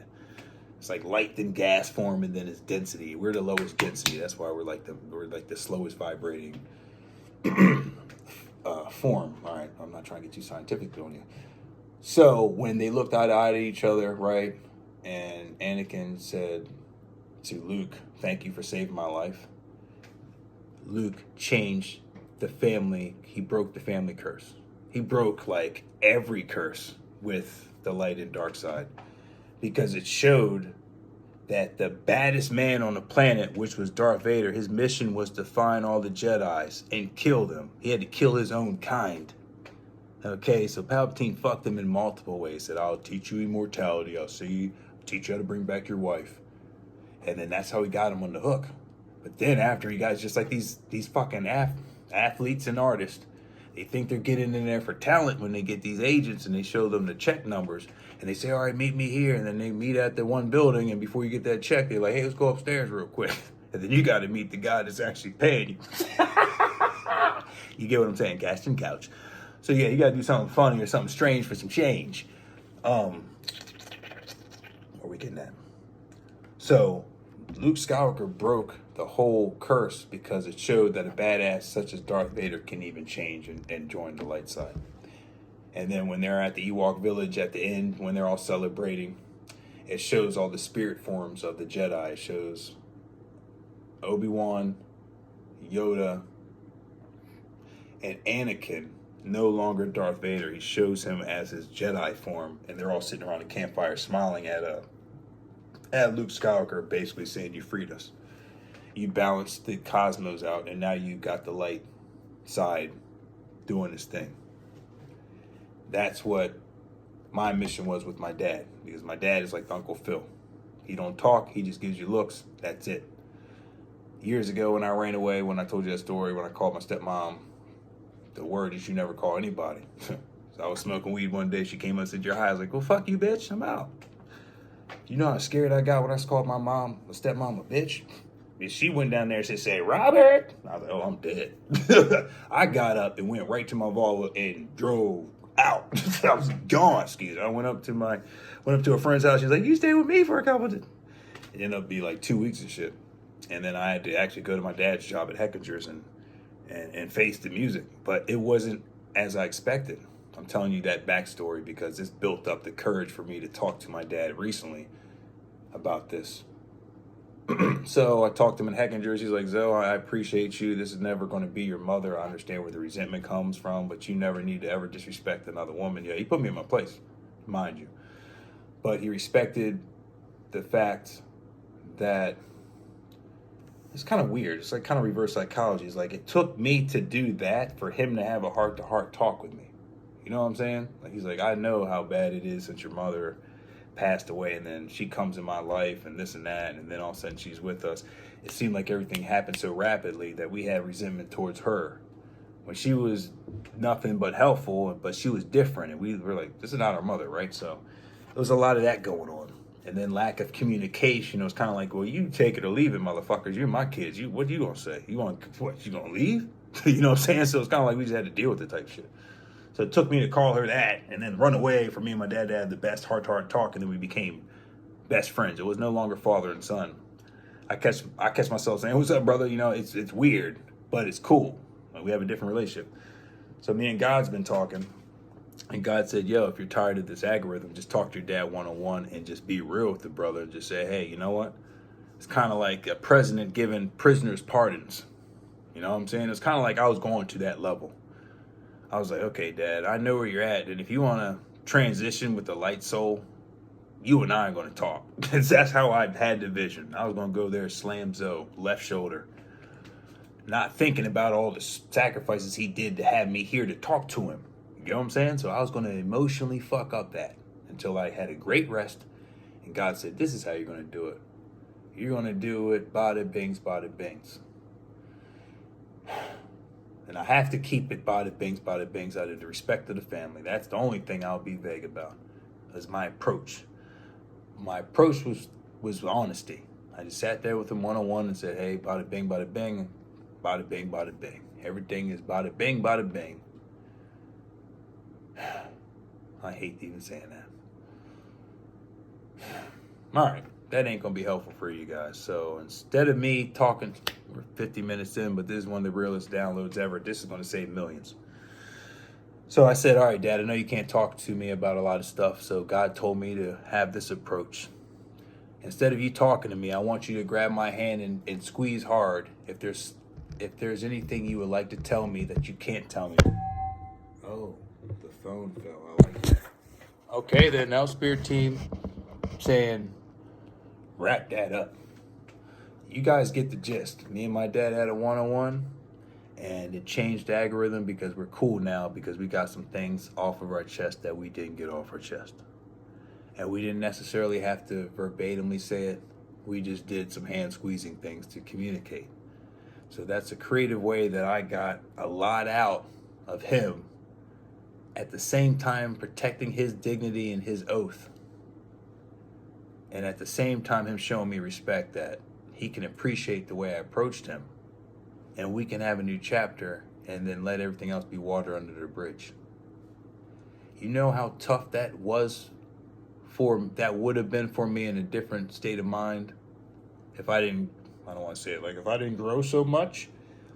It's like light then gas form, and then it's density. We're the lowest density. That's why we're like the slowest vibrating form. All right, I'm not trying to get too scientific on you. So when they looked eye to eye to each other, right, and Anakin said to Luke, "Thank you for saving my life," Luke changed the family. He broke the family curse. He broke like every curse with the light and dark side, because it showed that the baddest man on the planet, which was Darth Vader, his mission was to find all the Jedis and kill them. He had to kill his own kind. Okay, so Palpatine fucked him in multiple ways. Said, "I'll teach you immortality. Teach you how to bring back your wife." And then that's how he got him on the hook. But then after, he got just like these fucking athletes and artists. They think they're getting in there for talent when they get these agents and they show them the check numbers. And they say, "All right, meet me here." And then they meet at the one building. And before you get that check, they're like, "Hey, let's go upstairs real quick." And then you got to meet the guy that's actually paying you. You get what I'm saying? Cash and couch. So yeah, you got to do something funny or something strange for some change. Where are we getting at? So Luke Skywalker broke the whole curse because it showed that a badass such as Darth Vader can even change and join the light side. And then when they're at the Ewok village at the end, when they're all celebrating, it shows all the spirit forms of the Jedi. It shows Obi-Wan, Yoda, and Anakin, no longer Darth Vader. He shows him as his Jedi form, and they're all sitting around a campfire smiling at Luke Skywalker, basically saying, "You freed us. You balanced the cosmos out, and now you got the light side doing this thing." That's what my mission was with my dad, because my dad is like Uncle Phil. He don't talk, he just gives you looks. That's it. Years ago when I ran away, when I told you that story, when I called my stepmom, the word is you never call anybody. So I was smoking weed one day, she came up and said, "You're high." I was like, "Well, fuck you, bitch, I'm out." You know how scared I got when I called my stepmom a bitch? She went down there and said, "Say, Robert." I was like, "Oh, I'm dead." I got up and went right to my Volvo and drove out. I was gone. Excuse me. I went up to a friend's house. She was like, "You stay with me for a couple of days." It ended up being like 2 weeks of shit. And then I had to actually go to my dad's job at Heckinger's and face the music. But it wasn't as I expected. I'm telling you that backstory because this built up the courage for me to talk to my dad recently about this. So I talked to him in Heckinger's. He's like, "Zoe, I appreciate you. This is never going to be your mother. I understand where the resentment comes from, but you never need to ever disrespect another woman." Yeah, he put me in my place, mind you. But he respected the fact that it's kind of weird. It's like kind of reverse psychology. It's like it took me to do that for him to have a heart-to-heart talk with me. You know what I'm saying? Like he's like, "I know how bad it is since your mother passed away, and then she comes in my life and this and that, and then all of a sudden she's with us. It seemed like everything happened so rapidly that we had resentment towards her when she was nothing but helpful, but she was different, and we were like, this is not our mother, right?" So there was a lot of that going on. And then lack of communication. It was kind of like, "Well, you take it or leave it, motherfuckers. You're my kids. What you gonna say? You gonna leave?" You know what I'm saying? So it's kind of like we just had to deal with the type shit. So it took me to call her that and then run away for me and my dad to have the best heart-to-heart talk, and then we became best friends. It was no longer father and son. I catch myself saying, "What's up, brother?" You know, it's weird, but it's cool. Like, we have a different relationship. So me and God's been talking, and God said, "Yo, if you're tired of this algorithm, just talk to your dad one-on-one and just be real with the brother. And just say, hey, you know what? It's kind of like a president giving prisoners pardons." You know what I'm saying? It's kind of like I was going to that level. I was like, "Okay, Dad, I know where you're at, and if you want to transition with the light soul, you and I are going to talk." That's how I had the vision. I was going to go there, slam Zoe, left shoulder, not thinking about all the sacrifices he did to have me here to talk to him. You know what I'm saying? So I was going to emotionally fuck up that until I had a great rest, and God said, "This is how you're going to do it. You're going to do it, bada bings, bada bings." And I have to keep it bada bings out of the respect of the family. That's the only thing I'll be vague about. Is my approach. My approach was honesty. I just sat there with him one-on-one and said, "Hey, bada bing, bada bing, bada bing, bada bing. Everything is bada bing, bada bing." I hate even saying that. All right. That ain't going to be helpful for you guys. So instead of me talking, we're 50 minutes in, but this is one of the realest downloads ever. This is going to save millions. So I said, all right, Dad, I know you can't talk to me about a lot of stuff. So God told me to have this approach. Instead of you talking to me, I want you to grab my hand and squeeze hard. If there's anything you would like to tell me that you can't tell me. Oh, the phone fell. I like that. Okay, then now Spirit Team saying, wrap that up. You guys get the gist. Me and my dad had a one-on-one, and it changed the algorithm because we're cool now because we got some things off of our chest that we didn't get off our chest. And we didn't necessarily have to verbatimly say it. We just did some hand squeezing things to communicate. So that's a creative way that I got a lot out of him, at the same time protecting his dignity and his oath. And at the same time him showing me respect that he can appreciate the way I approached him. And we can have a new chapter and then let everything else be water under the bridge. You know how tough that would have been for me in a different state of mind if I don't want to say it like if I didn't grow so much,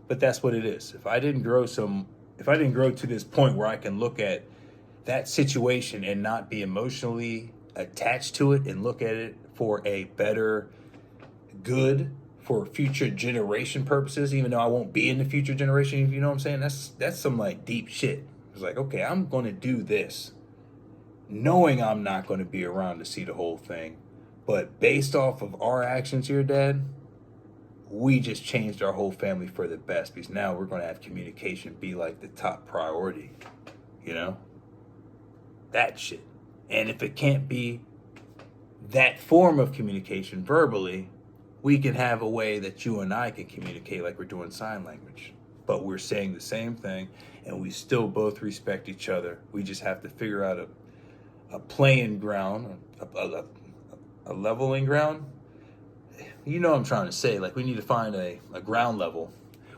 but that's what it is. If I didn't grow to this point where I can look at that situation and not be emotionally attached to it and look at it for a better good for future generation purposes, even though I won't be in the future generation, you know what I'm saying? That's some like deep shit. It's like, okay, I'm going to do this knowing I'm not going to be around to see the whole thing. But based off of our actions here, Dad, we just changed our whole family for the best because now we're going to have communication be like the top priority, you know? That shit. And if it can't be that form of communication verbally, we can have a way that you and I can communicate like we're doing sign language. But we're saying the same thing and we still both respect each other. We just have to figure out a playing ground, a leveling ground. You know what I'm trying to say. Like we need to find a ground level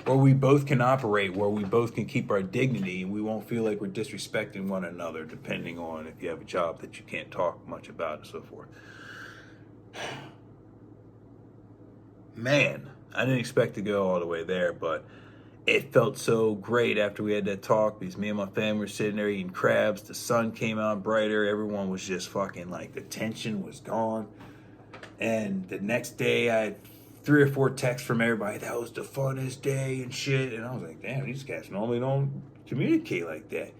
where we both can operate, where we both can keep our dignity and we won't feel like we're disrespecting one another, depending on if you have a job that you can't talk much about and so forth. Man, I didn't expect to go all the way there, but it felt so great after we had that talk because me and my family were sitting there eating crabs. The sun came out brighter. Everyone was just fucking like, the tension was gone. And the next day I had 3 or 4 texts from everybody. That was the funnest day and shit. And I was like, damn, these guys normally don't communicate like that.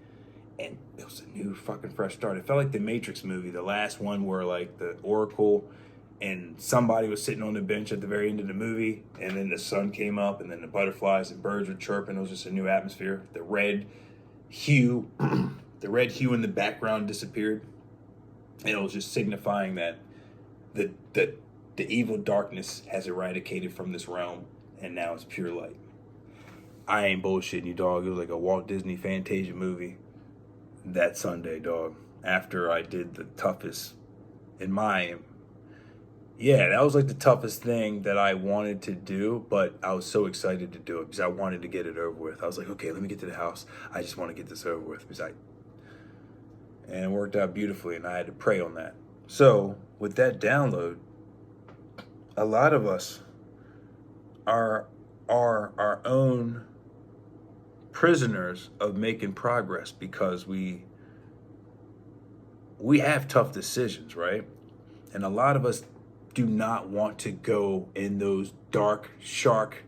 And it was a new fucking fresh start. It felt like the Matrix movie, the last one where like the Oracle and somebody was sitting on the bench at the very end of the movie, and then the sun came up, and then the butterflies and birds were chirping. It was just a new atmosphere. The red hue, the red hue in the background disappeared, and it was just signifying that the evil darkness has eradicated from this realm, and now it's pure light. I ain't bullshitting you, dog. It was like a Walt Disney Fantasia movie that Sunday, dog. After I did the toughest in my... Yeah, that was like the toughest thing that I wanted to do, but I was so excited to do it because I wanted to get it over with. I was like, okay, let me get to the house. I just want to get this over with. And it worked out beautifully, and I had to pray on that. So with that download, a lot of us are our own prisoners of making progress because we have tough decisions, right? And a lot of us do not want to go in those dark shark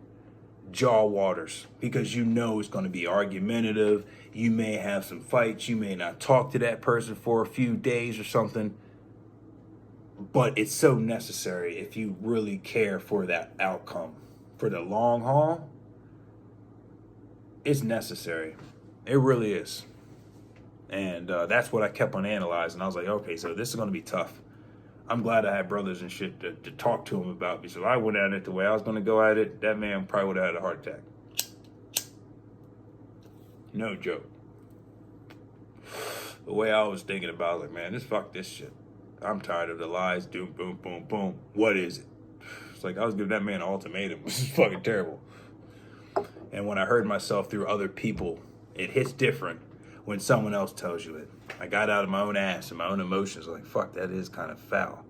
jaw waters because you know it's going to be argumentative. You may have some fights. You may not talk to that person for a few days or something. But it's so necessary if you really care for that outcome. For the long haul, it's necessary. It really is. And that's what I kept on analyzing. I was like, okay, so this is going to be tough. I'm glad I had brothers and shit to talk to him about, because if I went at it the way I was going to go at it, that man probably would have had a heart attack. No joke. The way I was thinking about it, I was like, man, fuck this shit. I'm tired of the lies. Doom, boom, boom, boom. What is it? It's like I was giving that man an ultimatum. This is fucking terrible. And when I heard myself through other people, it hits different when someone else tells you it. I got out of my own ass and my own emotions. Like, fuck, that is kind of foul.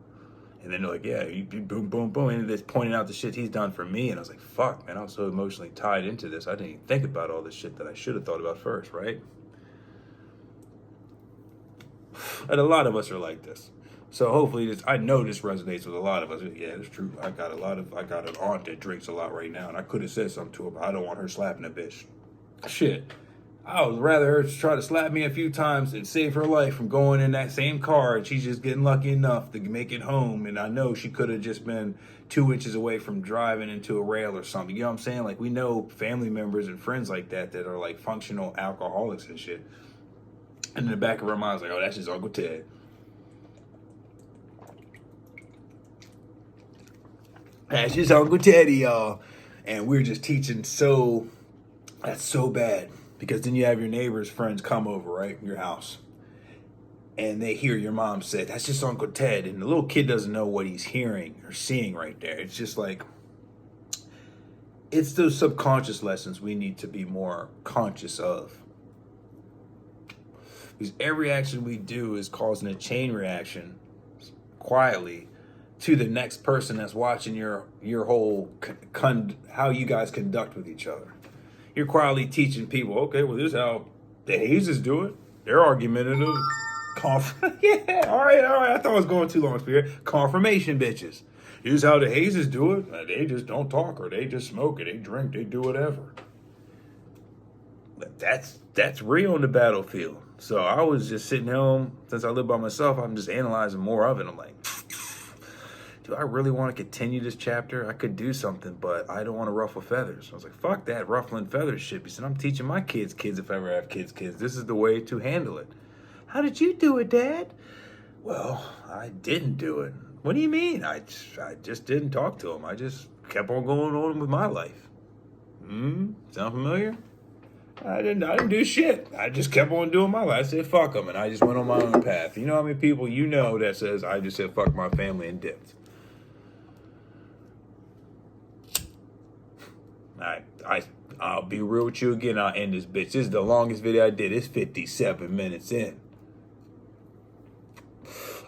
And then they're like, yeah, you boom, boom, boom. And they're pointing out the shit he's done for me. And I was like, fuck, man, I was so emotionally tied into this. I didn't even think about all this shit that I should have thought about first, right? And a lot of us are like this. So hopefully I know this resonates with a lot of us. Yeah, it's true. I got an aunt that drinks a lot right now, and I could have said something to her, but I don't want her slapping a bitch. Shit. I would rather her try to slap me a few times and save her life from going in that same car, and she's just getting lucky enough to make it home. And I know she could have just been 2 inches away from driving into a rail or something. You know what I'm saying? Like, we know family members and friends like that are like functional alcoholics and shit. And in the back of her mind, like, oh, that's just Uncle Ted. That's just Uncle Teddy, y'all. And we're just teaching that's so bad. Because then you have your neighbor's friends come over, right? Your house. And they hear your mom say, that's just Uncle Ted. And the little kid doesn't know what he's hearing or seeing right there. It's just like, it's those subconscious lessons we need to be more conscious of. Because every action we do is causing a chain reaction quietly to the next person that's watching your whole, how you guys conduct with each other. You're quietly teaching people, okay, well, this is how the Hazes do it. They're argumentative. Yeah, all right. I thought I was going too long, Spirit. Confirmation bitches. Here's how the Hazes do it. They just don't talk, or they just smoke, or they drink, they do whatever. But that's real on the battlefield. So I was just sitting home, since I live by myself, I'm just analyzing more of it. I'm like, do I really want to continue this chapter? I could do something, but I don't want to ruffle feathers. I was like, fuck that ruffling feathers shit. He said, I'm teaching my kids, if I ever have kids. This is the way to handle it. How did you do it, Dad? Well, I didn't do it. What do you mean? I just didn't talk to him. I just kept on going on with my life. Sound familiar? I didn't do shit. I just kept on doing my life. I said, fuck them, and I just went on my own path. You know how many people you know that says, I just said, fuck my family and dipped? I'll be real with you again. I'll end this bitch. This is the longest video I did. It's 57 minutes in.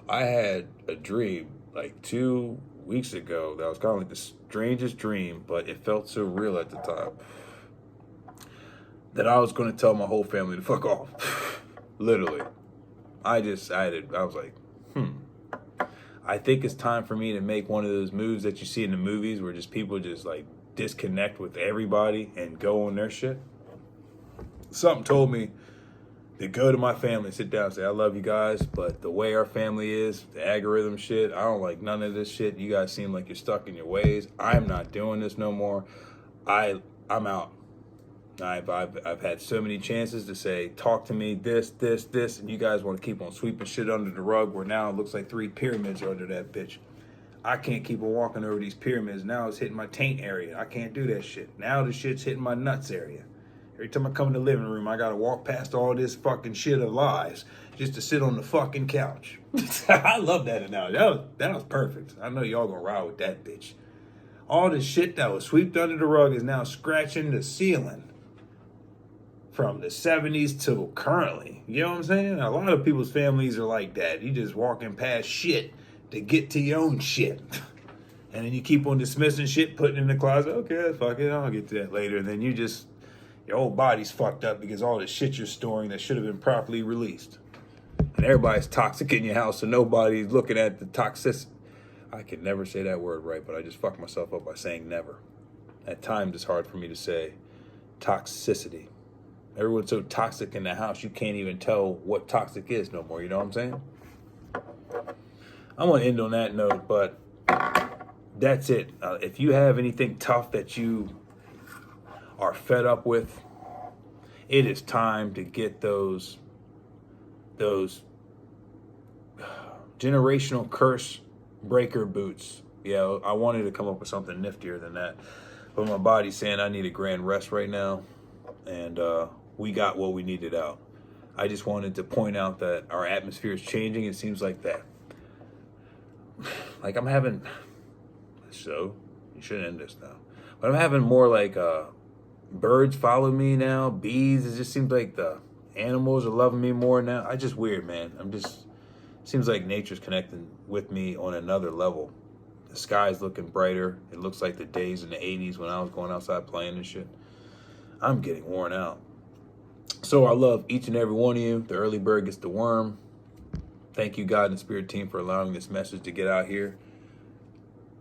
I had a dream like 2 weeks ago that was kind of like the strangest dream, but it felt so real at the time that I was going to tell my whole family to fuck off. Literally. I was like, I think it's time for me to make one of those moves that you see in the movies where just people just like disconnect with everybody and go on their shit. Something told me to go to my family, sit down and say, I love you guys, but the way our family is, the algorithm shit, I don't like none of this shit. You guys seem like you're stuck in your ways. I'm not doing this no more. I'm out. I've had so many chances to say, talk to me, this, and you guys want to keep on sweeping shit under the rug where now it looks like 3 pyramids are under that bitch. I can't keep on walking over these pyramids. Now it's hitting my taint area. I can't do that shit. Now the shit's hitting my nuts area. Every time I come in the living room, I gotta walk past all this fucking shit of lies just to sit on the fucking couch. I love that analogy. That was perfect. I know y'all gonna ride with that bitch. All the shit that was swept under the rug is now scratching the ceiling from the 70s till currently. You know what I'm saying? A lot of people's families are like that. You just walking past shit to get to your own shit. And then you keep on dismissing shit, putting it in the closet. Okay, fuck it, I'll get to that later. And then your whole body's fucked up because all the shit you're storing that should have been properly released. And everybody's toxic in your house, so nobody's looking at the toxicity. I can never say that word right, but I just fucked myself up by saying never. At times, it's hard for me to say toxicity. Everyone's so toxic in the house, you can't even tell what toxic is no more. You know what I'm saying? I'm going to end on that note, but that's it. If you have anything tough that you are fed up with, it is time to get those generational curse breaker boots. Yeah, I wanted to come up with something niftier than that, but my body's saying I need a grand rest right now, and we got what we needed out. I just wanted to point out that our atmosphere is changing. It seems like that. Like I'm having, so you should end this now, but I'm having more like birds follow me now, bees. It just seems like the animals are loving me more now. I just weird, man. Seems like nature's connecting with me on another level. The sky's looking brighter. It looks like the days in the 80s when I was going outside playing and shit. I'm getting worn out. So I love each and every one of you. The early bird gets the worm. Thank you, God and Spirit team, for allowing this message to get out here.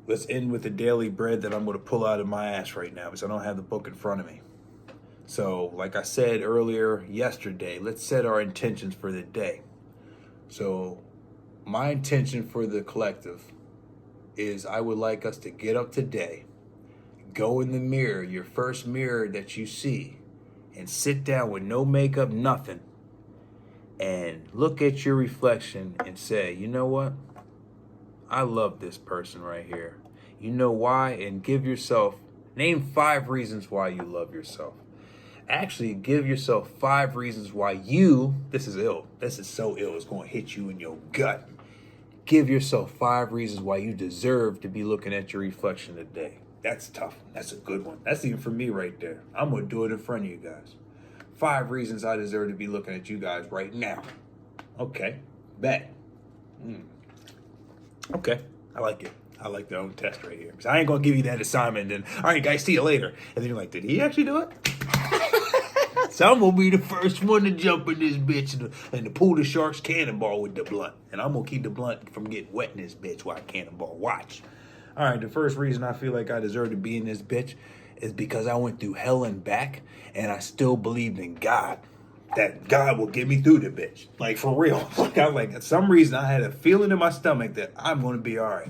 Let's end with the daily bread that I'm going to pull out of my ass right now because I don't have the book in front of me. So, like I said earlier yesterday, let's set our intentions for the day. So, my intention for the collective is I would like us to get up today, go in the mirror, your first mirror that you see, and sit down with no makeup, nothing, and look at your reflection and say, you know what? I love this person right here. You know why? And give yourself, name 5 reasons why you love yourself. Actually, give yourself 5 reasons why this is ill. This is so ill, it's going to hit you in your gut. Give yourself 5 reasons why you deserve to be looking at your reflection today. That's tough. That's a good one. That's even for me right there. I'm going to do it in front of you guys. 5 reasons I deserve to be looking at you guys right now. Okay, bet. Okay, I like it. I like the own test right here. Because I ain't going to give you that assignment and, all right, guys, see you later. And then you're like, did he actually do it? So I'm going to be the first one to jump in this bitch and to pull the shark's cannonball with the blunt. And I'm going to keep the blunt from getting wet in this bitch while I cannonball. Watch. All right, the first reason I feel like I deserve to be in this bitch is because I went through hell and back, and I still believed in God. That God will get me through the bitch. Like, for real. Like, for some reason, I had a feeling in my stomach that I'm going to be all right.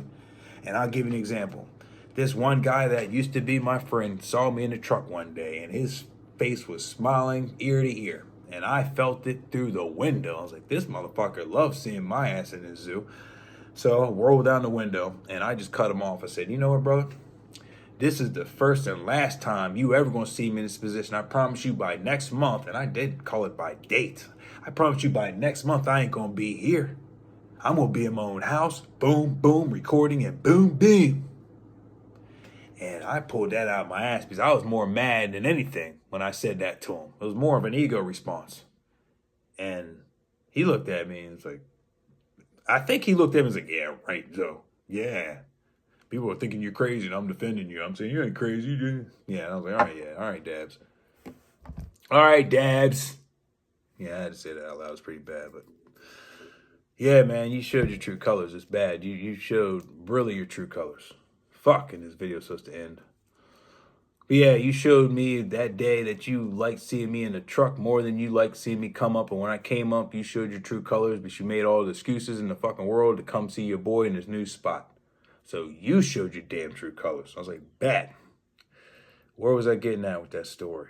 And I'll give you an example. This one guy that used to be my friend saw me in the truck one day, and his face was smiling ear to ear. And I felt it through the window. I was like, this motherfucker loves seeing my ass in the zoo. So I rolled down the window, and I just cut him off. I said, you know what, brother? This is the first and last time you ever going to see me in this position. I promise you by next month, and I did call it by date. I promise you by next month, I ain't going to be here. I'm going to be in my own house, boom, boom, recording, and boom, boom. And I pulled that out of my ass because I was more mad than anything when I said that to him. It was more of an ego response. And he looked at me and was like, I think he looked at me and was like, yeah, right, Joe. Yeah. People are thinking you're crazy and I'm defending you. I'm saying, you ain't crazy, dude. Yeah, and I was like, all right, yeah, all right, Dabs. All right, Dabs. Yeah, I had to say that out loud. It was pretty bad, but yeah, man, you showed your true colors. It's bad. You showed really your true colors. Fuck, and this video's supposed to end. But yeah, you showed me that day that you liked seeing me in the truck more than you liked seeing me come up. And when I came up, you showed your true colors, but you made all the excuses in the fucking world to come see your boy in his new spot. So you showed your damn true colors. I was like, bet. Where was I getting at with that story?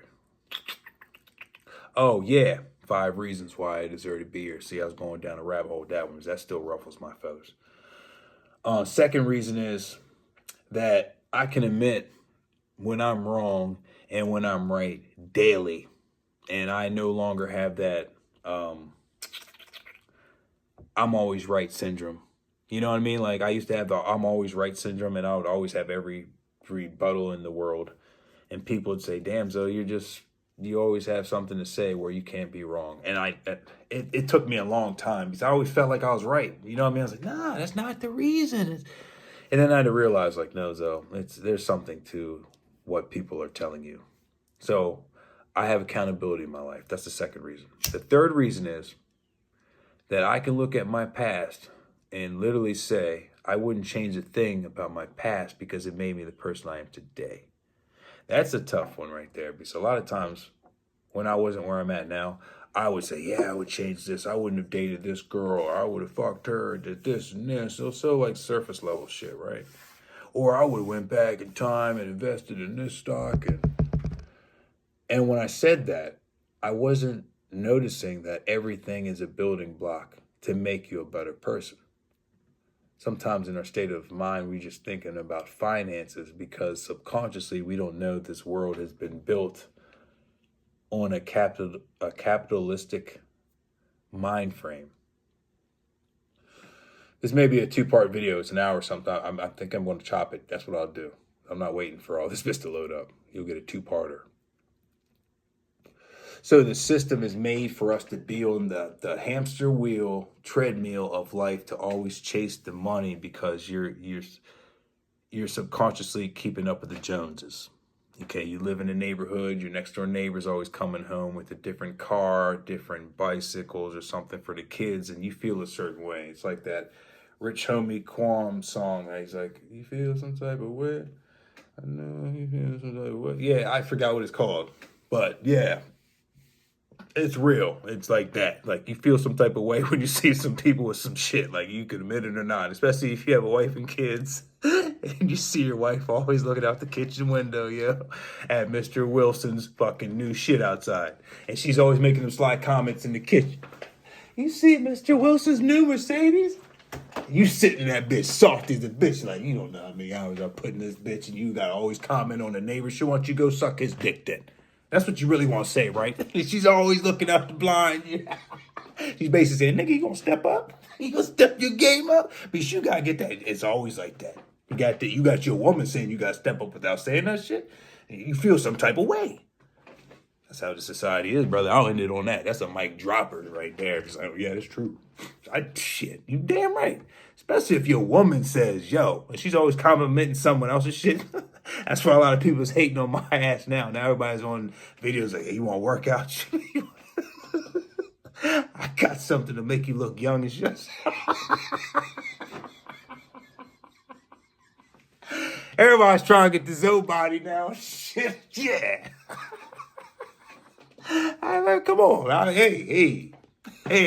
Oh, yeah. 5 reasons why I deserve to be here. See, I was going down a rabbit hole with that one because that still ruffles my feathers. Second reason is that I can admit when I'm wrong and when I'm right daily. And I no longer have that I'm always right syndrome. You know what I mean? Like, I used to have the I'm always right syndrome, and I would always have every rebuttal in the world. And people would say, damn, Zoe, you always have something to say where you can't be wrong. And it took me a long time because I always felt like I was right. You know what I mean? I was like, nah, that's not the reason. And then I had to realize, like, no, Zoe, there's something to what people are telling you. So I have accountability in my life. That's the second reason. The third reason is that I can look at my past and literally say, I wouldn't change a thing about my past because it made me the person I am today. That's a tough one right there, because a lot of times when I wasn't where I'm at now, I would say, yeah, I would change this. I wouldn't have dated this girl, or I would have fucked her, did this and this. So like surface level shit, right? Or I would have went back in time and invested in this stock. And when I said that, I wasn't noticing that everything is a building block to make you a better person. Sometimes in our state of mind, we're just thinking about finances because subconsciously we don't know this world has been built on a capitalistic mind frame. This may be a 2-part video. It's an hour or something. I think I'm going to chop it. That's what I'll do. I'm not waiting for all this bits to load up. You'll get a 2-parter. So the system is made for us to be on the hamster wheel treadmill of life, to always chase the money because you're subconsciously keeping up with the Joneses. Okay, you live in a neighborhood, your next door neighbor's always coming home with a different car, different bicycles or something for the kids, and you feel a certain way. It's like that Rich Homie Quam song. He's like, you feel some type of way? I know you feel some type of way. Yeah, I forgot what it's called. But yeah, it's real. It's like that. Like you feel some type of way when you see some people with some shit. Like you can admit it or not. Especially if you have a wife and kids, and you see your wife always looking out the kitchen window, at Mr. Wilson's fucking new shit outside, and she's always making them sly comments in the kitchen. You see Mr. Wilson's new Mercedes? You sitting in that bitch soft as a bitch, like you don't know how many hours I put in this bitch, and you gotta always comment on the neighbor. She wants you to go suck his dick then. That's what you really want to say, right? She's always looking out the blind. She's basically saying, nigga, you gonna step up? You gonna step your game up? Because you gotta get that. It's always like that. You got your woman saying you gotta step up without saying that shit. You feel some type of way. That's how the society is, brother. I'll end it on that. That's a mic dropper right there. It's like, yeah, that's true. Shit, you damn right. Especially if your woman says, yo, and she's always complimenting someone else's shit. That's why a lot of people is hating on my ass now. Now everybody's on videos like, hey, you want to work out? I got something to make you look young and shit. Everybody's trying to get the Zoe body now. Shit, yeah. I like, come on. Hey,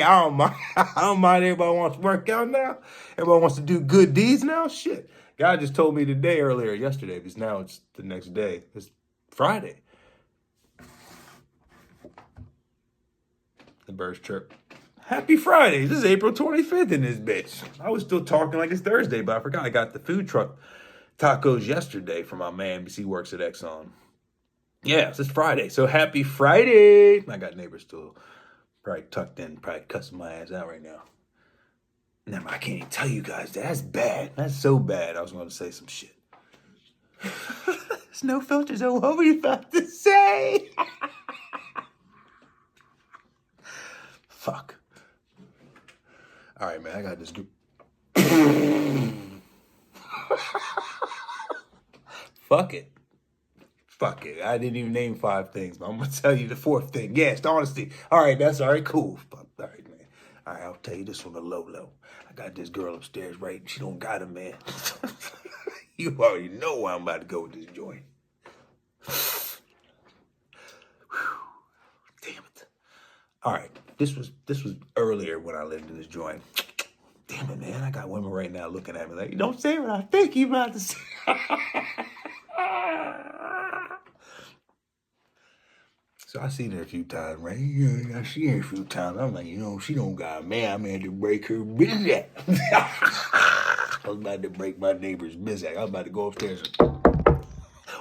I don't mind. I don't mind. Everybody wants to work out now. Everybody wants to do good deeds now. Shit. God just told me yesterday, because now it's the next day. It's Friday. The birds chirp. Happy Friday. This is April 25th in this bitch. I was still talking like it's Thursday, but I forgot I got the food truck tacos yesterday from my man because he works at Exxon. Yeah, it's Friday. So happy Friday. I got neighbors still probably tucked in, probably cussing my ass out right now. Never, I can't even tell you guys. That's bad. That's so bad. I was going to say some shit. There's no filters. Oh, what were you about to say? Fuck. All right, man. I got this group. Fuck it. Fuck it. I didn't even name 5 things, but I'm going to tell you the 4th thing. Yes, honesty. All right, that's all right. Cool. Fuck. All right, man. All right, I'll tell you this on the low. I got this girl upstairs, right? She don't got him, man. You already know where I'm about to go with this joint. Damn it. All right. This was earlier when I lived in this joint. Damn it, man. I got women right now looking at me like, you don't say what I think you about to say. So I seen her a few times, right? Yeah, I seen her a few times. I'm like, she don't got a man. I'm had to break her business. I was about to break my neighbor's business. I was about to go upstairs.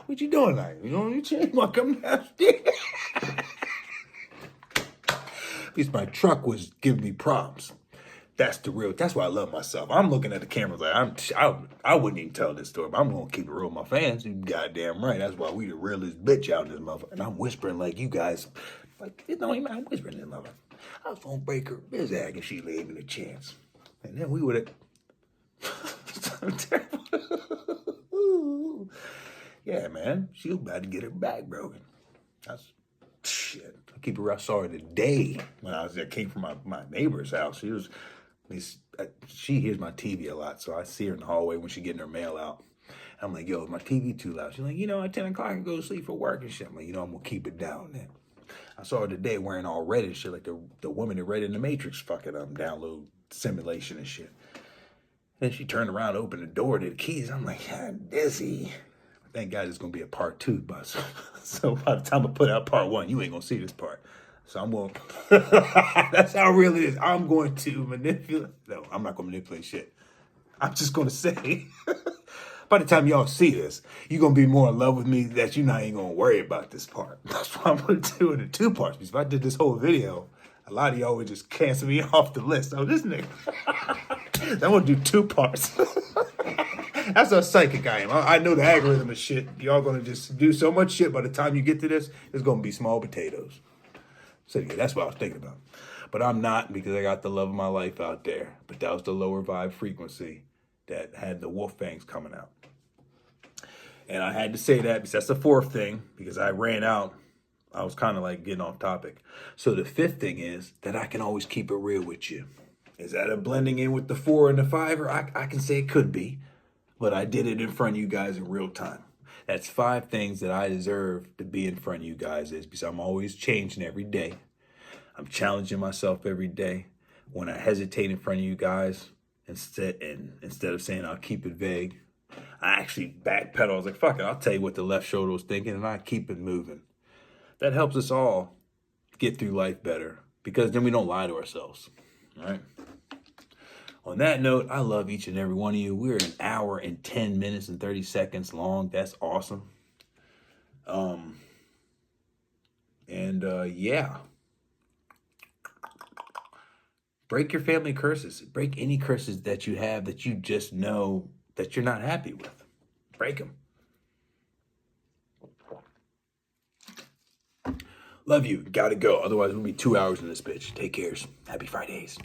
What you doing, like? You change my come downstairs. At least my truck was giving me prompts. That's why I love myself. I'm looking at the cameras like I wouldn't even tell this story, but I'm gonna keep it real with my fans. You goddamn right. That's why we the realest bitch out in this motherfucker. And I'm whispering like you guys, like it don't even. I'm whispering this motherfucker. I was gonna break her bizac if she gave me a chance, and then we would have. Yeah, man, she was about to get her back broken. That's shit. I keep it real. I saw her today when I came from my neighbor's house. She hears my TV a lot, so I see her in the hallway when she getting her mail out. I'm like, yo, is my TV too loud? She's like, at 10 o'clock I can go to sleep for work and shit. I'm like, I'm going to keep it down then. I saw her today wearing all red and shit, like the woman that read in the Matrix fucking download simulation and shit. Then she turned around, opened the door to the keys. I'm like, God, dizzy. Thank God it's going to be a part 2, but so by the time I put out part 1, you ain't going to see this part. So I'm going that's how real it is. I'm going to manipulate. No, I'm not going to manipulate shit. I'm just going to say, by the time y'all see this, you're going to be more in love with me that you're not even going to worry about this part. That's why I'm going to do it in 2 parts. Because if I did this whole video, a lot of y'all would just cancel me off the list. Oh, this nigga. I'm going to do 2 parts. That's how psychic I am. I know the algorithm is shit. Y'all going to just do so much shit by the time you get to this, it's going to be small potatoes. So yeah, that's what I was thinking about. But I'm not, because I got the love of my life out there. But that was the lower vibe frequency that had the wolf fangs coming out. And I had to say that because that's the fourth thing, because I ran out. I was kind of like getting off topic. So the fifth thing is that I can always keep it real with you. Is that a blending in with the 4 and the 5? Or I can say it could be, but I did it in front of you guys in real time. That's 5 things that I deserve to be in front of you guys, is because I'm always changing every day. I'm challenging myself every day. When I hesitate in front of you guys, instead of saying I'll keep it vague, I actually backpedal. I was like, fuck it, I'll tell you what the left shoulder was thinking, and I keep it moving. That helps us all get through life better, because then we don't lie to ourselves, right? On that note, I love each and every one of you. We're an hour and 10 minutes and 30 seconds long. That's awesome. Yeah. Break your family curses. Break any curses that you have that you just know that you're not happy with. Break them. Love you. Gotta go. Otherwise, we'll be 2 hours in this bitch. Take care. Happy Fridays.